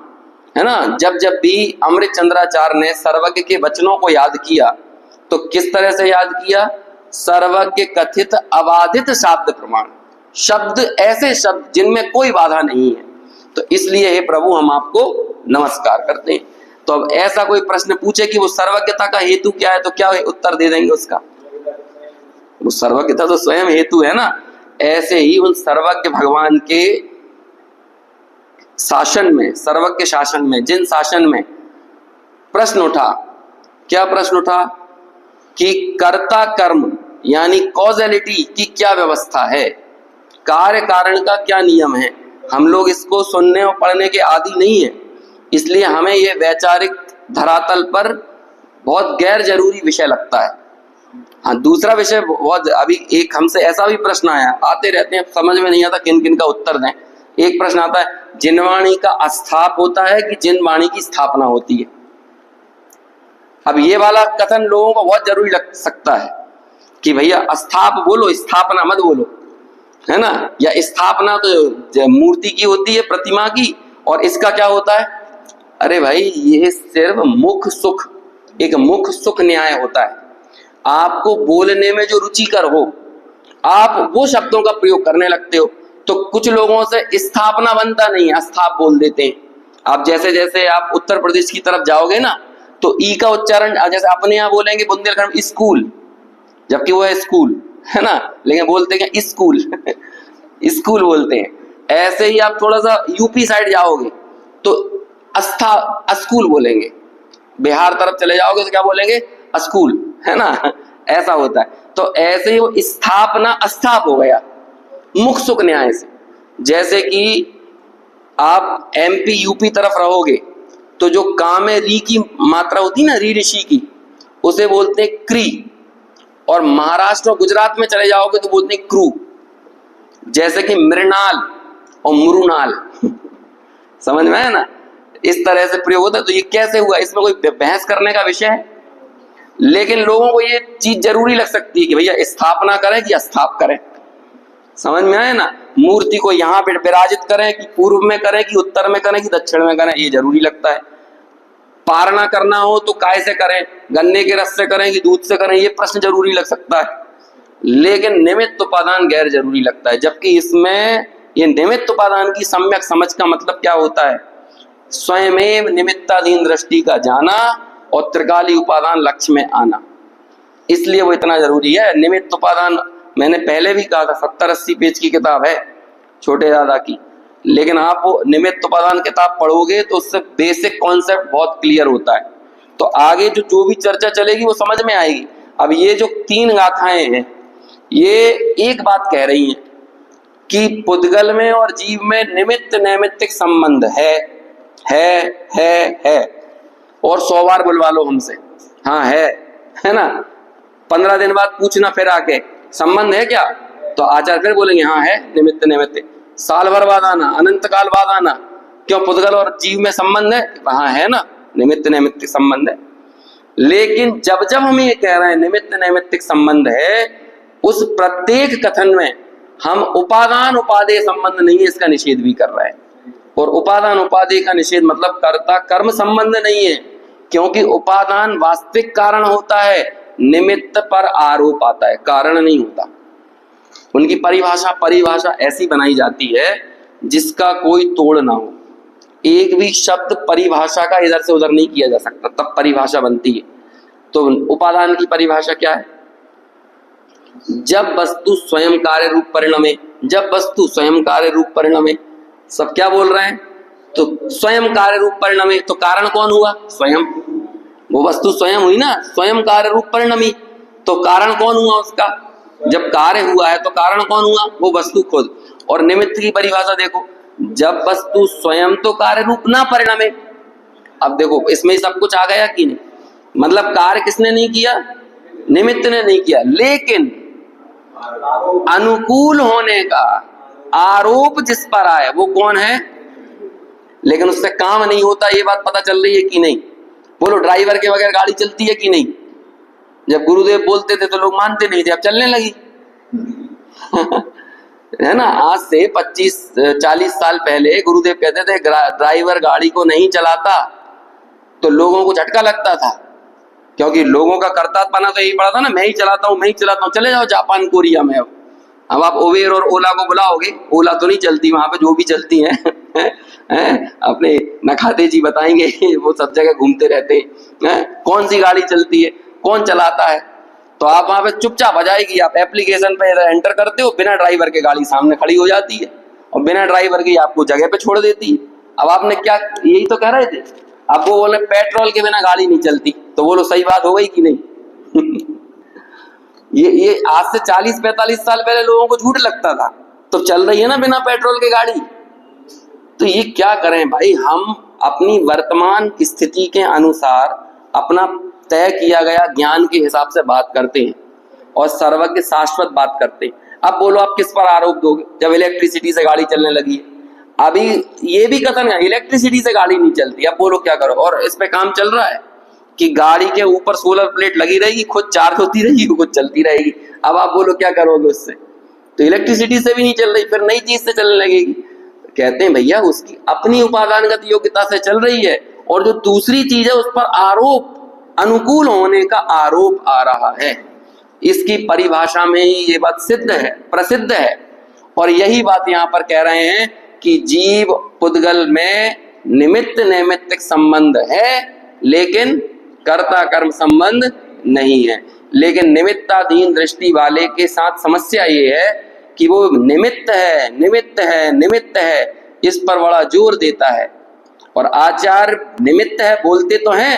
है ना। जब जब भी अमृत चंद्राचार्य ने सर्वज्ञ के वचनों को याद किया तो किस तरह से याद किया, सर्वज्ञ कथित अबाधित शाब्द प्रमाण, शब्द ऐसे शब्द जिनमें कोई बाधा नहीं है। तो इसलिए हे प्रभु हम आपको नमस्कार करते हैं। तो अब ऐसा कोई प्रश्न पूछे कि वो सर्वज्ञता का हेतु क्या है, तो क्या उत्तर दे देंगे उसका, वो सर्वज्ञता तो स्वयं हेतु है ना। ऐसे ही उन सर्वज्ञ भगवान के शासन में, सर्वज्ञ शासन में, जिन शासन में प्रश्न उठा, क्या प्रश्न उठा कि कर्ता कर्म यानी कॉजेलिटी की क्या व्यवस्था है, कार्य कारण का क्या नियम है। हम लोग इसको सुनने और पढ़ने के आदि नहीं है, इसलिए हमें ये वैचारिक धरातल पर बहुत गैर जरूरी विषय लगता है। हाँ, दूसरा विषय बहुत, अभी एक हमसे ऐसा भी प्रश्न आया, आते रहते हैं, समझ में नहीं आता किन किन का उत्तर दें। एक प्रश्न आता है, जिनवाणी का अस्थाप होता है कि जिनवाणी की स्थापना होती है? अब ये वाला कथन लोगों को बहुत जरूरी लग सकता है कि भैया अस्थाप बोलो, स्थापना मत बोलो, है ना। या स्थापना तो मूर्ति की होती है, प्रतिमा की, और इसका क्या होता है? अरे भाई, ये सिर्फ मुख सुख, एक मुख सुख न्याय होता है। आपको बोलने में जो रुचिकर हो, आप वो शब्दों का प्रयोग करने लगते हो। तो कुछ लोगों से स्थापना बनता नहीं है, अस्थाप बोल देते हैं। आप जैसे जैसे आप उत्तर प्रदेश की तरफ जाओगे ना, तो ई का उच्चारण, जैसे अपने यहाँ बोलेंगे बुंदेलखंड में स्कूल, जबकि वो है स्कूल, है ना, लेकिन बोलते हैं स्कूल स्कूल बोलते हैं। ऐसे ही आप थोड़ा सा यूपी साइड जाओगे तो स्कूल बोलेंगे, बिहार तरफ चले जाओगे तो क्या बोलेंगे? स्कूल, है ना, ऐसा होता है। तो ऐसे ही वो स्थापना अस्थाप हो गया मुख सुख न्याय से। जैसे कि आप एमपी यूपी तरफ रहोगे तो जो काम में री की मात्रा होती है ना, री ऋषि की, उसे बोलते हैं क्री, और महाराष्ट्र और गुजरात में चले जाओगे तो बोलते हैं क्रू। जैसे कि मृणाल और मुरुनाल समझ में है ना, इस तरह से प्रयोग होता है। तो ये कैसे हुआ, इसमें कोई बहस करने का विषय है? लेकिन लोगों को ये चीज जरूरी लग सकती है कि भैया स्थापना करें कि अस्थाप करें। समझ में आए ना, मूर्ति को यहाँ पे विराजित करें कि पूर्व में करें कि उत्तर में करें कि दक्षिण में करें, ये जरूरी लगता है। पारणा करना हो तो काय से करें, गन्ने के रस से करें कि दूध से करें, ये प्रश्न जरूरी लग सकता है। लेकिन निमित्त उपादान गैर जरूरी लगता है। जबकि इसमें ये निमित्त उपादान की सम्यक समझ का मतलब क्या होता है? स्वयमेव निमित्ताधीन दृष्टि का जाना और त्रिकाली उपादान लक्ष्य में आना, इसलिए वो इतना जरूरी है। निमित्त उपादान मैंने पहले भी कहा था, 70-80 पेज की किताब है छोटे दादा की, लेकिन आप वो निमित्त उपादान किताब पढ़ोगे तो उससे बेसिक कॉन्सेप्ट बहुत क्लियर होता है। तो आगे जो भी चर्चा चलेगी वो समझ में आएगी। अब ये जो 3 गाथाएं हैं, ये एक बात कह रही हैं कि पुद्गल में और जीव में निमित्त नैमित्तिक संबंध है। और 100 बार बुलवा लो हमसे, हाँ है ना, 15 दिन बाद पूछना फिर आके, संबंध है क्या? तो आचार्य फिर बोलेंगे हाँ है, निमित्त नैमित्तिक। साल भर बाद आना, अनंत काल बाद आना, क्यों पुद्गल और जीव में संबंध है? हाँ है ना, निमित्त नैमित्तिक संबंध है। लेकिन जब जब हम ये कह रहे हैं निमित्त नैमित्तिक संबंध है, उस प्रत्येक कथन में हम उपादान उपादेय संबंध नहीं है इसका निषेध भी कर रहे हैं। और उपादान उपादेय का निषेध मतलब कर्ता कर्म संबंध नहीं है, क्योंकि उपादान वास्तविक कारण होता है, निमित्त पर आरोप आता है, कारण नहीं होता। उनकी परिभाषा ऐसी बनाई जाती है जिसका कोई तोड़ ना हो। एक भी शब्द परिभाषा का इधर से उधर नहीं किया जा सकता, तब परिभाषा बनती है। तो उपादान की परिभाषा क्या है? जब वस्तु स्वयं कार्य रूप परिणमे, जब वस्तु स्वयं कार्य रूप परिणमे, सब क्या बोल रहे हैं? तो स्वयं कार्य रूप परिणमे, तो कारण कौन हुआ? स्वयं, वो वस्तु स्वयं हुई ना, स्वयं कार्य रूप परिणमी, तो कारण कौन हुआ उसका? जब कार्य हुआ है तो कारण कौन हुआ? वो वस्तु खुद। और निमित्त की परिभाषा देखो, जब वस्तु स्वयं तो कार्य रूप ना परिणमे। अब देखो इसमें सब कुछ आ गया कि नहीं, मतलब कार्य किसने नहीं किया? निमित्त ने नहीं किया, लेकिन अनुकूल होने का आरोप जिस पर आए वो कौन है? लेकिन उससे काम नहीं होता, ये बात पता चल रही है कि नहीं? बोलो, ड्राइवर के बगैर गाड़ी चलती है कि नहीं? जब गुरुदेव बोलते थे तो लोग मानते नहीं थे, अब चलने लगी है ना। आज से 25-40 साल पहले गुरुदेव कहते थे ड्राइवर गाड़ी को नहीं चलाता तो लोगों को झटका लगता था, क्योंकि लोगों का कर्तव्यपना तो यही पड़ा था ना, मैं ही चलाता हूँ। चले जाओ जापान कोरिया में, अब आप उबेर और ओला को बुलाओगे, ओला तो नहीं चलती वहां पे, जो भी चलती हैं अपने नखाते जी बताएंगे, वो सब जगह घूमते रहते हैं। कौन सी गाड़ी चलती है, कौन चलाता है? तो आप वहां पे चुपचाप आ जाएगी, आप एप्लीकेशन पे एंटर करते हो, बिना ड्राइवर के गाड़ी सामने खड़ी हो जाती है और बिना ड्राइवर की आपको जगह पे छोड़ देती है। अब आपने क्या, यही तो कह रहे थे, आपको बोले पेट्रोल के बिना गाड़ी नहीं चलती, तो बोलो सही बात हो गई कि नहीं ये आज से 40-45 साल पहले लोगों को झूठ लगता था, तो चल रही है ना बिना पेट्रोल के गाड़ी। तो ये क्या करें भाई, हम अपनी वर्तमान स्थिति के अनुसार अपना तय किया गया ज्ञान के हिसाब से बात करते हैं और सर्वज्ञ शाश्वत बात करते हैं। अब बोलो आप किस पर आरोप दोगे? जब इलेक्ट्रिसिटी से गाड़ी चलने लगी है, अभी ये भी कथन है इलेक्ट्रिसिटी से गाड़ी नहीं चलती, अब बोलो क्या करो? और इस पे काम चल रहा है कि गाड़ी के ऊपर सोलर प्लेट लगी रहेगी, खुद चार्ज होती रहेगी, खुद चलती रहेगी। अब आप बोलो क्या करोगे उससे? तो इलेक्ट्रिसिटी से भी नहीं चल रही, फिर नई चीज से चलने लगेगी। कहते हैं भैया उसकी अपनी उपादानगत योग्यता से चल रही है, और जो दूसरी चीज है उस पर आरोप, अनुकूल होने का आरोप आ रहा है। इसकी परिभाषा में ही ये बात सिद्ध है, प्रसिद्ध है। और यही बात यहाँ पर कह रहे हैं कि जीव पुद्गल में निमित्त नैमित्तिक संबंध है, लेकिन कर्ता कर्म संबंध नहीं है। लेकिन निमित्ताधीन दृष्टि वाले के साथ समस्या ये है कि वो निमित्त है, निमित्त है, निमित्त है, इस पर बड़ा जोर देता है। और आचार्य निमित्त है बोलते तो हैं,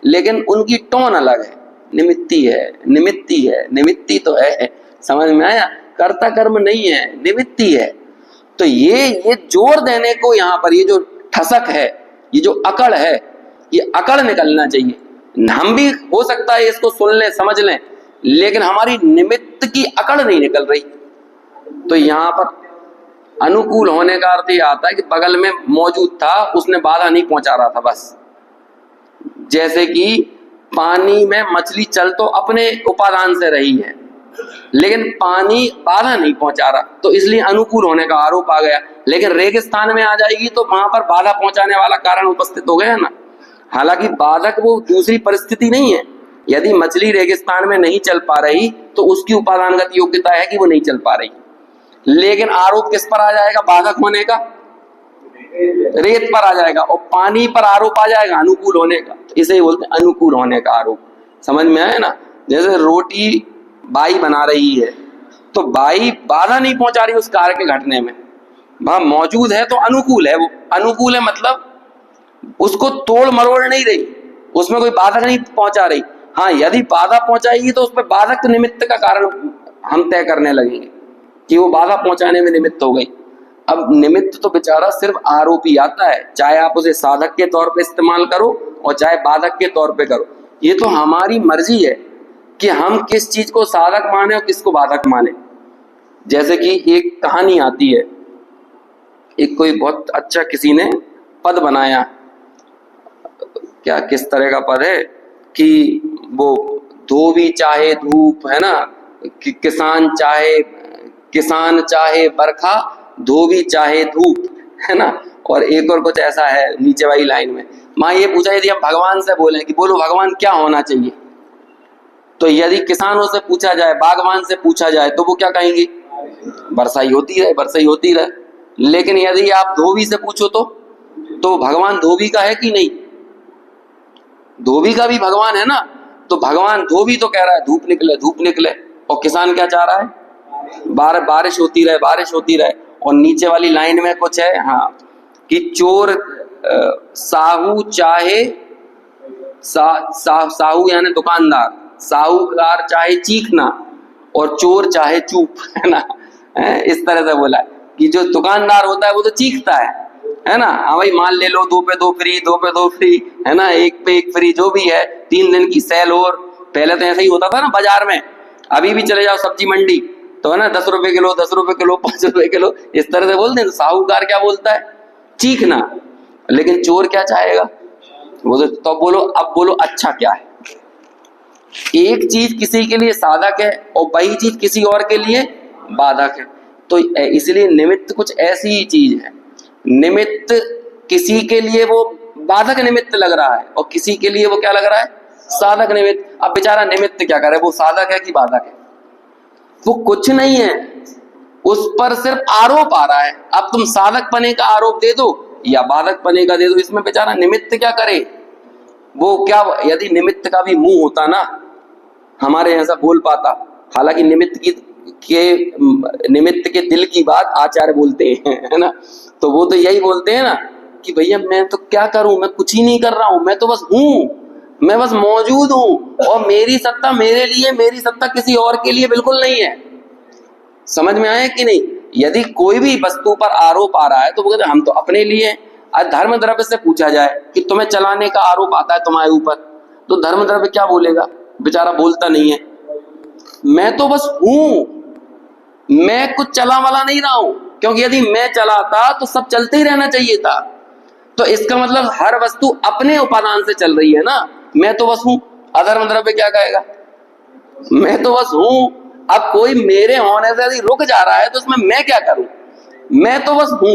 लेकिन उनकी टोन अलग है। निमित्ती है, निमित्ती है, निमित्ती तो है, समझ में आया? कर्ता कर्म नहीं है, निमित्ती है। तो ये जोर देने को यहाँ पर ये जो ठसक है, ये जो अकड़ है, ये अकड़ निकलना चाहिए। हम भी हो सकता है इसको सुन लें, समझ लें, लेकिन हमारी निमित्त की अकड़ नहीं निकल रही। तो यहाँ पर अनुकूल होने का अर्थ यह आता है कि बगल में मौजूद था, उसने बाधा नहीं पहुंचा रहा था बस। जैसे कि पानी में मछली चल तो अपने उपादान से रही है, लेकिन पानी बाधा नहीं पहुंचा रहा, तो इसलिए अनुकूल होने का आरोप आ गया। लेकिन रेगिस्तान में आ जाएगी तो वहां पर बाधा पहुंचाने वाला कारण उपस्थित हो गया ना। हालांकि बाधक वो दूसरी परिस्थिति नहीं है। यदि मछली रेगिस्तान में नहीं चल पा रही तो उसकी उपादानगत योग्यता है कि वो नहीं चल पा रही, लेकिन आरोप किस पर आ जाएगा? बाधक होने का, रेत पर आ जाएगा, और पानी पर आरोप आ जाएगा अनुकूल होने का। इसे ही बोलते हैं अनुकूल होने का आरोप। समझ में आया ना? जैसे रोटी बाई बना रही है, तो बाई बाधा नहीं पहुंचा रही उस कार्य के घटने में, वहां मौजूद है तो अनुकूल है। वो अनुकूल है मतलब उसको तोड़ मरोड़ नहीं रही, उसमें कोई बाधक नहीं पहुंचा रही। हाँ, यदि बाधा पहुंचाएगी तो उस पर बाधक निमित्त का कारण हम तय करने लगेंगे कि वो बाधा पहुंचाने में निमित्त हो गई। अब निमित्त तो बेचारा सिर्फ आरोप ही आता है, चाहे आप उसे साधक के तौर पे इस्तेमाल करो और चाहे बाधक के तौर पे करो। ये तो हमारी मर्जी है कि हम किस चीज को साधक माने और किसको बाधक माने। जैसे कि एक कहानी आती है, एक कोई बहुत अच्छा किसी ने पद बनाया, क्या किस तरह का पद है कि वो धोबी चाहे धूप, है ना, कि किसान चाहे बरखा, धोबी चाहे धूप, है ना। और एक और कुछ ऐसा है नीचे वाली लाइन में। माँ ये पूछा यदि हम भगवान से बोले कि बोलो भगवान क्या होना चाहिए, तो यदि किसानों से पूछा जाए, बागवान से पूछा जाए, तो वो क्या कहेंगे? बरसाई होती रहे, बरसाई होती रहे। लेकिन यदि आप धोबी से पूछो तो भगवान धोबी का है कि नहीं? धोबी का भी भगवान है ना। तो भगवान धोबी तो कह रहा है धूप निकले, धूप निकले, और किसान क्या चाह रहा है? बारिश होती रहे, बारिश होती रहे। और नीचे वाली लाइन में कुछ है, हाँ, कि चोर साहू चाहे साहू यानी दुकानदार, साहूकार चाहे चीखना और चोर चाहे चुप, है ना। इस तरह से बोला कि जो दुकानदार होता है वो तो चीखता है ना, हाँ भाई माल ले लो, 2 पे 2 फ्री, 2 पे 2 फ्री, है ना, 1 पे 1 फ्री, जो भी है, 3 दिन की सेल। और पहले तो ऐसा ही होता था ना बाजार में। अभी भी चले जाओ सब्जी मंडी तो है ना 10 रुपए किलो, 10 रुपए किलो, 5 रुपए किलो, इस तरह से बोलते हैं। तो साहूकार क्या बोलता है? चीखना। लेकिन चोर क्या चाहेगा? वो तो बोलो, अब बोलो अच्छा क्या है? एक चीज किसी के लिए साधक है और वही चीज किसी और के लिए बाधक है। तो इसलिए निमित्त कुछ ऐसी ही चीज है, निमित्त किसी के लिए वो बाधक निमित्त लग रहा है और किसी के लिए वो क्या लग रहा है? साधक निमित्त। अब बेचारा निमित्त क्या करे? वो साधक है कि बाधक है? वो कुछ नहीं है, उस पर सिर्फ आरोप आ रहा है। अब तुम साधक पने का आरोप दे दो या बाधक पने का दे दो, इसमें बेचारा निमित्त क्या करे? वो क्या, यदि निमित्त का भी मुंह होता ना, हमारे ऐसा बोल पाता। हालांकि निमित्त के दिल की बात आचार्य बोलते हैं, है ना। तो वो तो यही बोलते हैं ना कि भैया मैं तो क्या करूं, मैं कुछ ही नहीं कर रहा हूं, मैं तो बस हूं, मैं बस मौजूद हूं, और मेरी सत्ता मेरे लिए, मेरी सत्ता किसी और के लिए बिल्कुल नहीं है। समझ में आया कि नहीं? यदि कोई भी वस्तु पर आरोप आ रहा है तो वो कहते हैं हम तो अपने लिए, धर्म द्रव्य से पूछा जाए कि तुम्हें चलाने का आरोप आता है तुम्हारे ऊपर, तो धर्म द्रव्य क्या बोलेगा? बेचारा बोलता नहीं है। मैं तो बस हूं, मैं कुछ चला वाला नहीं रहा हूं, क्योंकि यदि मैं चलाता तो सब चलते ही रहना चाहिए था। तो इसका मतलब हर वस्तु अपने उपादान से चल रही है ना। मैं तो बस हूं, अधर्म द्रव्य क्या कहेगा? मैं तो बस हूं। अब कोई मेरे होने से यदि रुक जा रहा है तो उसमें मैं क्या करूं? मैं तो बस हूं।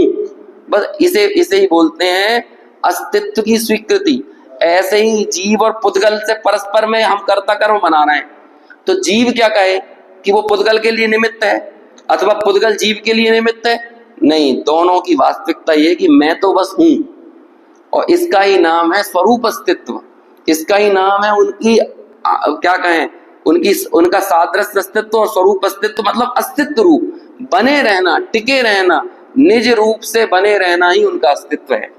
बस इसे ही बोलते हैं अस्तित्व की स्वीकृति। ऐसे ही जीव और पुद्गल से परस्पर में हम कर्ता कर्म बना रहे हैं। तो जीव क्या कहे कि वो पुद्गल के लिए निमित्त है, अथवा पुद्गल जीव के लिए निमित्त है? नहीं, दोनों की वास्तविकता ये कि मैं तो बस हूं, और इसका ही नाम है स्वरूप अस्तित्व। इसका ही नाम है उनकी क्या कहें, उनका सादृश्य अस्तित्व और स्वरूप अस्तित्व, मतलब अस्तित्व रूप, बने रहना, टिके रहना, निज रूप से बने रहना ही उनका अस्तित्व है।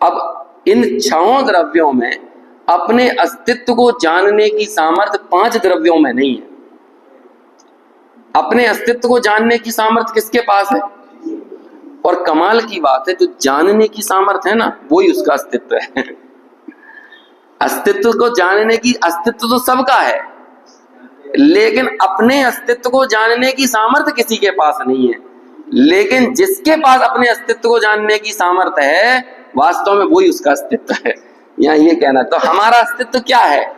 अब इन छहों द्रव्यों में अपने अस्तित्व को जानने की सामर्थ्य 5 द्रव्यों में नहीं है। अपने अस्तित्व को जानने की सामर्थ्य किसके पास है? और कमाल की बात है, जो जानने की सामर्थ्य है ना, वही उसका अस्तित्व है। अस्तित्व को जानने की, अस्तित्व तो सबका है, लेकिन अपने अस्तित्व को जानने की सामर्थ्य किसी के पास नहीं है। लेकिन जिसके पास अपने अस्तित्व को जानने की सामर्थ्य है, वास्तव में वही उसका अस्तित्व है। यहाँ ये कहना, तो हमारा अस्तित्व क्या है?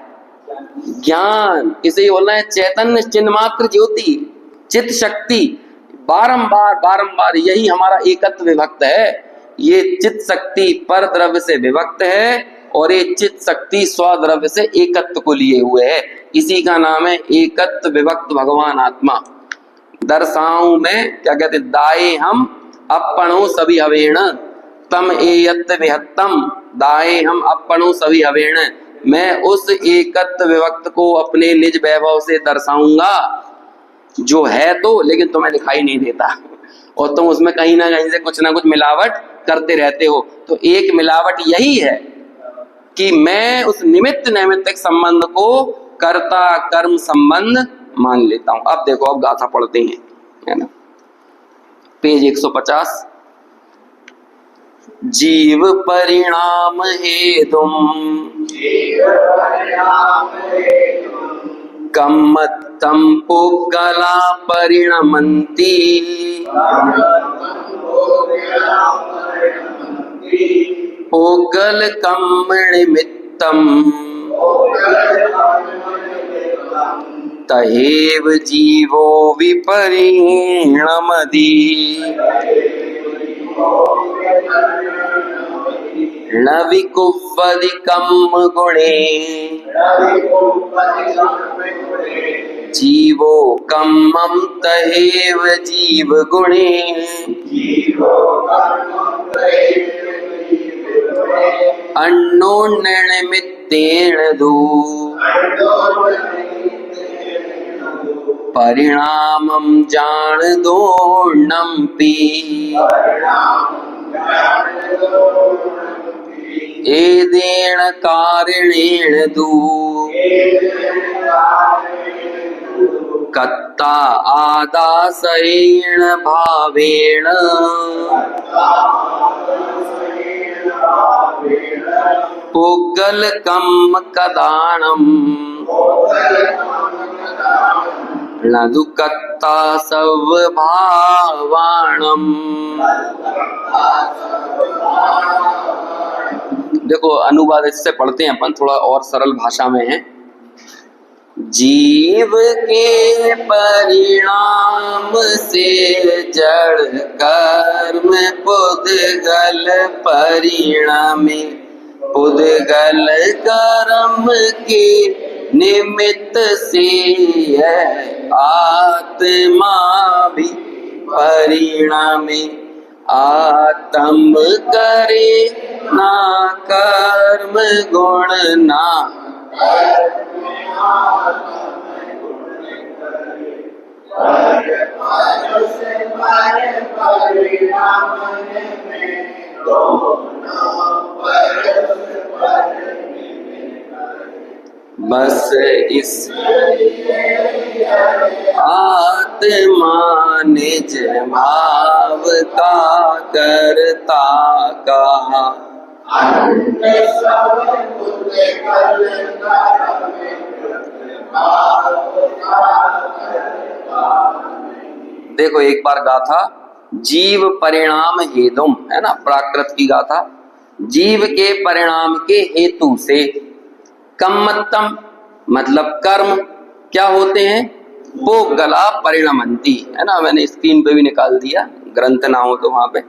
ज्ञान। इसे बोलना है चैतन्य चिन्मात्र ज्योति, चित शक्ति। बारंबार बारंबार यही हमारा एकत्व विभक्त है। ये चित शक्ति पर द्रव्य से विभक्त है, और ये चित शक्ति स्वद्रव्य से एकत्व को लिए हुए है। इसी का नाम है एकत्व विभक्त भगवान आत्मा। दर्शाऊं में क्या कहते, दाए हम अपनो सभी हवेण तम एयत्त विहत्तम, दाए हम अपनो सभी हवेण। मैं उस एकत्व विभक्त को अपने निज वैभव से दर्शाऊंगा जो है तो, लेकिन तुम्हें दिखाई नहीं देता, और तुम उसमें कहीं ना कहीं से कुछ ना कुछ मिलावट करते रहते हो। तो एक मिलावट यही है कि मैं उस निमित्त नैमित्तिक संबंध को कर्ता कर्म संबंध मान लेता हूं। अब देखो, अब गाथा पढ़ते हैं, है ना, पेज 150। जीव परिणाम हेतुम कम्मत्तम पुग्गला परिणमन्ति, पुग्गल कम्म निमित्तम तहेव जीवो विपरिणमति। न विकुव्वति कम्म गुणे जीवो कम्मं तहेव जीव गुणे। अन्योन्यनिमित्तेन दो परिणामं जान दोर्णम्पि। एदेन कारणेन दो कत्ता आदासेन भावेन पुग्गल कम्म कदानम् न दुःखत्ता स्वभावाणम्। देखो अनुवाद इससे पढ़ते हैं अपन, थोड़ा और सरल भाषा में है। जीव के परिणाम से जड़ कर्म पुद्गल परिणामे, पुद्गल कर्म के निमित्त से है आत्मा भी परिणामे। आत्म करे ना कर्म गुण ना बस इस आत्मा निज भाव का करता कहा। देखो एक बार गाथा, जीव परिणाम हेतुम, है ना, प्राकृत की गाथा। जीव के परिणाम के हेतु से कम्मत्तम मतलब कर्म क्या होते हैं, पोगला परिणमंती, है ना, मैंने स्क्रीन पे भी निकाल दिया, ग्रंथ ना हो तो वहां पे,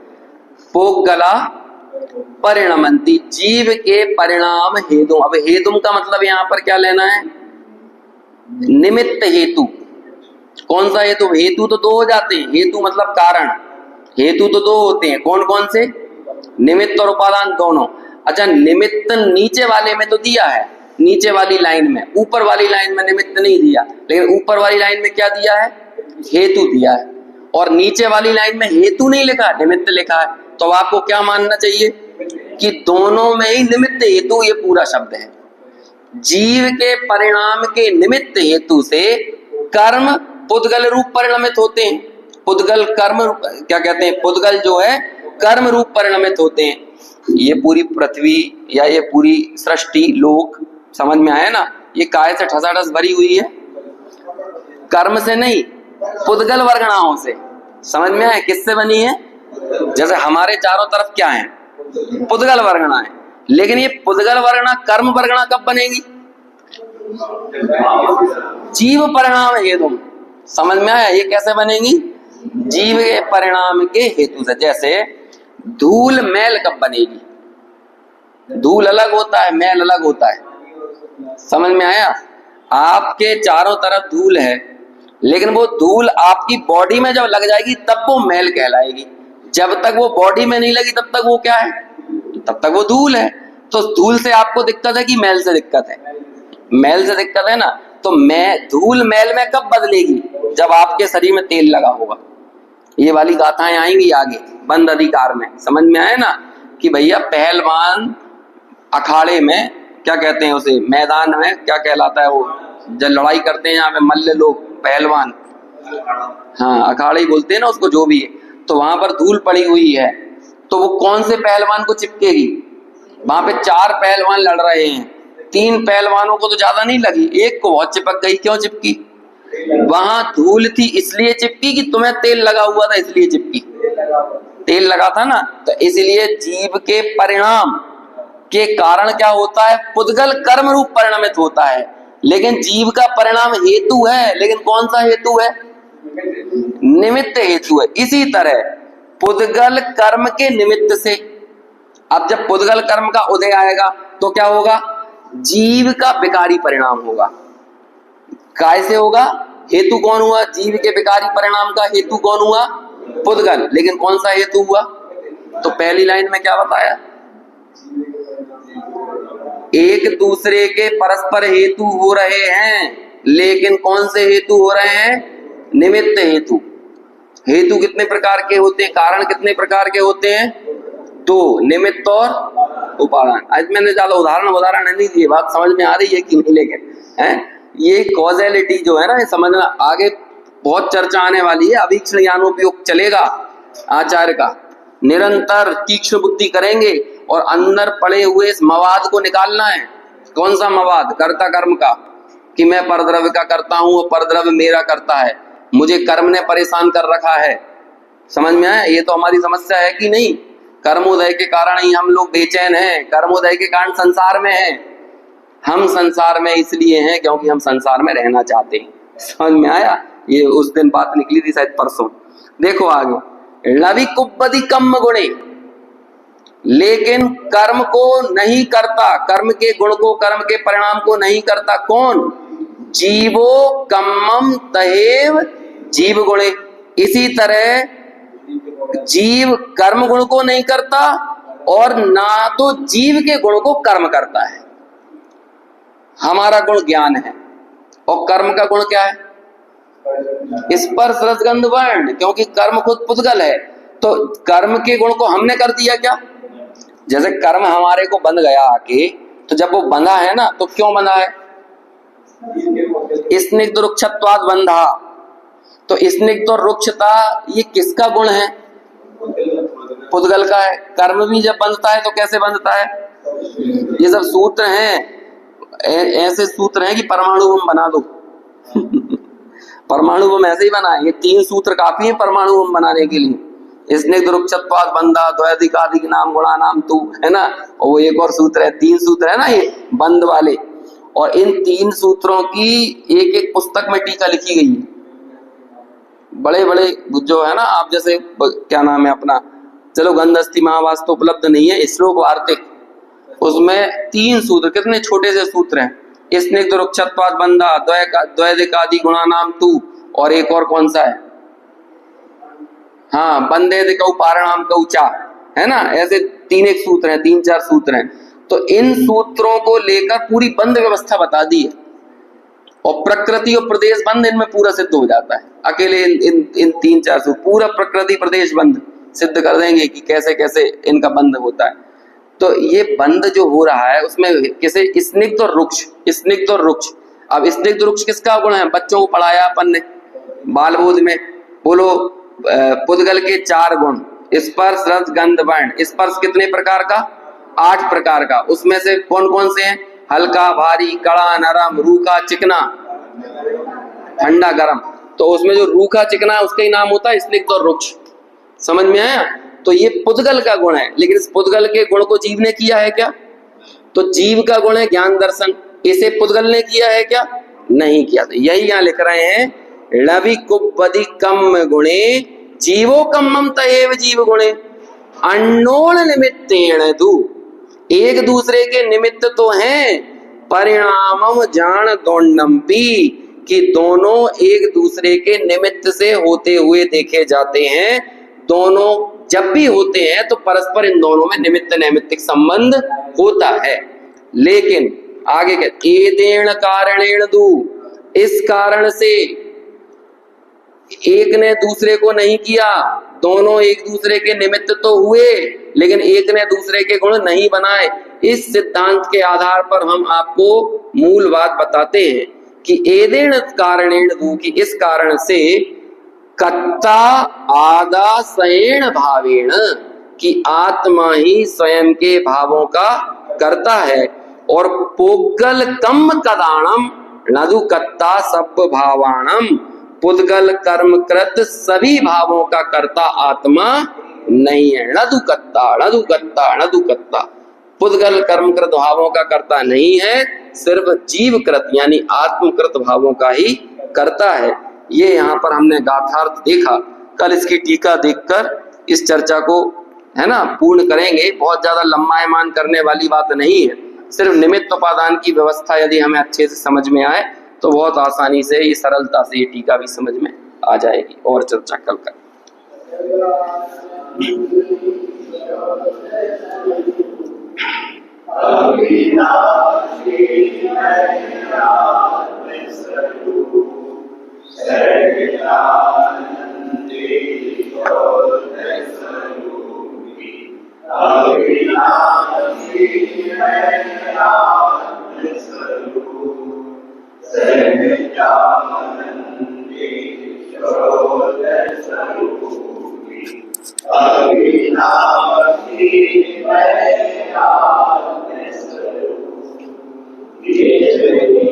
पोगला परिणमंती, जीव के परिणाम हेतु। अब हेतु का मतलब यहाँ पर क्या लेना है, निमित्त हेतु। कौन सा हेतु, हेतु तो दो हो जाते हैं, हेतु मतलब कारण, हेतु तो दो होते हैं, कौन कौन से, निमित्त और उपादान दोनों। अच्छा, निमित्त नीचे वाले में तो दिया है, नीचे वाली लाइन में, ऊपर वाली लाइन में निमित्त नहीं दिया, लेकिन ऊपर वाली लाइन में क्या दिया है, हेतु दिया है। और नीचे वाली लाइन में हेतु नहीं लिखा, निमित्त लिखा है। तो आपको क्या मानना चाहिए कि दोनों में ही निमित्त हेतु ये पूरा शब्द है। जीव के परिणाम के निमित्त हेतु से कर्म पुद्गल रूप परिणमित होते हैं। पुद्गल कर्म क्या कहते हैं, पुद्गल जो है कर्म रूप परिणमित होते हैं। ये पूरी पृथ्वी या ये पूरी सृष्टि लोक समझ में आया ना, ये काय से ठसाठस भरी हुई है, कर्म से नहीं, पुद्गल वर्गणाओं से। समझ में आया, किससे बनी है, जैसे हमारे चारों तरफ क्या है, पुद्गल वर्गणा है, लेकिन ये पुद्गल वर्गणा कर्म वर्गणा कब बनेगी, जीव परिणाम हेतु। समझ में आया, ये कैसे बनेगी, जीव के परिणाम के हेतु से। जैसे धूल मैल कब बनेगी, धूल अलग होता है, मैल अलग होता है। समझ में आया, आपके चारों तरफ धूल है, लेकिन वो धूल आपकी बॉडी में जब लग जाएगी तब वो मैल कहलाएगी। जब तक वो बॉडी में नहीं लगी तब तक वो क्या है, तब तक वो धूल है। तो धूल से आपको दिक्कत है कि मैल से दिक्कत है, मैल से दिक्कत है ना। तो मैं धूल मैल में कब बदलेगी, जब आपके शरीर में तेल लगा होगा। ये वाली गाथाएं आएंगी आगे बंद अधिकार में। समझ में आए ना कि भैया पहलवान अखाड़े में क्या कहते हैं उसे, मैदान में क्या कहलाता है वो, जब लड़ाई करते हैं यहाँ पे मल्ल लोग, पहलवान, हाँ अखाड़े ही बोलते हैं ना उसको, जो भी है। तो वहां पर धूल पड़ी हुई है, तो वो कौन से पहलवान को चिपकेगी, वहां पे 4 पहलवान लड़ रहे हैं, 3 पहलवानों को तो ज्यादा नहीं लगी, एक को बहुत चिपक गई। क्यों चिपकी, वहां धूल थी इसलिए चिपकी, कि तुम्हें तेल लगा हुआ था इसलिए चिपकी, तेल लगा था ना। तो इसलिए जीव के परिणाम के कारण क्या होता है, पुद्गल कर्म रूप परिणमित होता है, लेकिन जीव का परिणाम हेतु है, लेकिन कौन सा हेतु है, निमित्त हेतु है। इसी तरह पुद्गल कर्म के निमित्त से, अब जब पुद्गल कर्म का उदय आएगा तो क्या होगा, जीव का विकारी परिणाम होगा। कैसे होगा, हेतु कौन हुआ, जीव के विकारी परिणाम का हेतु कौन हुआ, पुद्गल, लेकिन कौन सा हेतु हुआ, तो पहली लाइन में क्या बताया, एक दूसरे के परस्पर हेतु हो रहे हैं, लेकिन कौन से हेतु हो रहे हैं, निमित्त हेतु। हेतु कितने प्रकार के होते हैं, कारण कितने प्रकार के होते हैं, 2, निमित्त और उपादान। आज मैंने ज्यादा उदाहरण नहीं दिए, बात समझ में आ रही है कि नहीं, लेकिन है ये कॉजेलिटी जो है ना, ये समझना, आगे बहुत चर्चा आने वाली है। अवीक्षण ज्ञानोपयोग चलेगा आचार्य का, निरंतर तीक्ष्ण बुद्धि करेंगे और अंदर पड़े हुए इस मवाद को निकालना है। कौन सा मवाद, कर्ता कर्म का, कि मैं परद्रव्य का करता हूं और परद्रव्य मेरा करता है, मुझे कर्म ने परेशान कर रखा है। समझ में आया, ये तो हमारी समस्या है कि नहीं, कर्मोदय के कारण ही हम लोग बेचैन हैं, कर्मोदय के कारण संसार में हैं। हम संसार में इसलिए हैं क्योंकि हम संसार में रहना चाहते हैं। समझ में आया, ये उस दिन बात निकली थी शायद परसों। देखो आगे, लवि कुब्बदी कम्म गुणे, लेकिन कर्म को नहीं करता, कर्म के गुण को, कर्म के परिणाम को नहीं करता कौन, जीवो कम्मम तहेव जीव गुणे। इसी तरह जीव कर्म गुण को नहीं करता और ना तो जीव के गुण को कर्म करता है। हमारा गुण ज्ञान है और कर्म का गुण क्या है, स्पर्श रसगंध वर्ण, क्योंकि कर्म खुद पुद्गल है। तो कर्म के गुण को हमने कर दिया क्या, जैसे कर्म हमारे को बंध गया आके, तो जब वो बंधा है ना, तो क्यों बंधा है, स्निग्ध रुक्षत्वाद बंधा। तो स्निग्ध और रुक्षता ये किसका गुण है? पुद्गल का है। कर्म भी जब बंधता है तो कैसे बंधता है? ये सब सूत्र हैं, ऐसे सूत्र हैं कि परमाणु बम बना दो। परमाणु बम ऐसे ही बना है। ये 3 सूत्र काफी है परमाणु बम बनाने के लिए। स्निग्ध रुक्षत्वाद बंधा द्वैधिकाधिक नाम गुणा नाम तू, है ना। और वो एक और सूत्र है, 3 सूत्र है ना ये बंद वाले। और इन 3 सूत्रों की एक एक पुस्तक में टीका लिखी गई है। बड़े बड़े जो है ना, आप जैसे क्या नाम है अपना, चलो गंधस्थी महावास्तु तो उपलब्ध नहीं है, श्लोक वार्तिक, उसमें 3 सूत्र, कितने छोटे से सूत्र हैं। स्निग्ध रुक्षत्वाद बंधा द्वैधिकादि गुणा नाम तू, और एक और कौन सा है, हाँ बंदे दिकौ पारणाम कौचा, है ना। ऐसे 3 एक सूत्र हैं, 3-4 सूत्र हैं। तो इन सूत्रों को लेकर पूरी बंद व्यवस्था बता दी है। और प्रकृति और प्रदेश बंद इनमें पूरा सिद्ध हो जाता है। अकेले इन 3-4 सूत्र पूरा प्रकृति प्रदेश बंद सिद्ध कर देंगे कि कैसे कैसे इनका बंद होता है। तो ये बंद जो हो रहा है उसमें किसे, स्निग्ध और रुक्ष, स्निग्ध और रुक्ष। अब स्निग्ध रुक्ष किसका गुण है? बच्चों को पढ़ाया अपन ने बाल बोध में, बोलो पुद्गल के 4 गुण, स्पर्श रस गंध वर्ण। स्पर्श कितने प्रकार का? 8 प्रकार का। उसमें से कौन कौन से हैं? हल्का भारी कड़ा नरम रूखा चिकना ठंडा गरम। तो उसमें जो रूखा चिकना है उसका ही नाम होता है स्निग्ध और रुक्ष। समझ में आया? तो ये पुद्गल का गुण है। लेकिन इस पुद्गल के गुण को जीव ने किया है क्या? तो जीव का गुण है ज्ञान दर्शन, इसे पुद्गल ने किया है क्या? नहीं किया। तो यही यहाँ लिख रहे हैं, लवि कुपदि कम गुणे जीवो कम्मम तएव जीव गुणे अन्नोन निमित्तेण दु। एक दूसरे के निमित्त तो हैं, परिणामम जान दोंडम्पी, कि दोनों एक दूसरे के निमित्त से होते हुए देखे जाते हैं। दोनों जब भी होते हैं तो परस्पर इन दोनों में निमित्त नैमित्तिक संबंध होता है। लेकिन आगे कहते एदेण कारणेण दु, इस कारण से एक ने दूसरे को नहीं किया। दोनों एक दूसरे के निमित्त तो हुए लेकिन एक ने दूसरे के गुण नहीं बनाए। इस सिद्धांत के आधार पर हम आपको मूल बात बताते हैं कि एदेण कारणेण दु, कि इस कारण से कत्ता आदासयेण भावेण, कि आत्मा ही स्वयं के भावों का करता है। और पुद्गल कम कदाणम नदु कत्ता सब भावाणम, पुद्गल कर्म कृत सभी भावों का कर्ता आत्मा नहीं है। नदु कत्ता नदु कत्ता नदु कत्ता, पुद्गल कर्मकृत भावों का कर्ता नहीं है, सिर्फ जीवकृत यानी आत्मकृत भावों का ही करता है। ये यहाँ पर हमने गाथार्थ देखा। कल इसकी टीका देखकर इस चर्चा को, है ना, पूर्ण करेंगे। बहुत ज्यादा लंबायमान करने वाली बात नहीं है। सिर्फ निमित्त उपादान की व्यवस्था यदि हमें अच्छे से समझ में आए तो बहुत आसानी से, ये सरलता से ये टीका भी समझ में आ जाएगी। और चर्चा कल कर।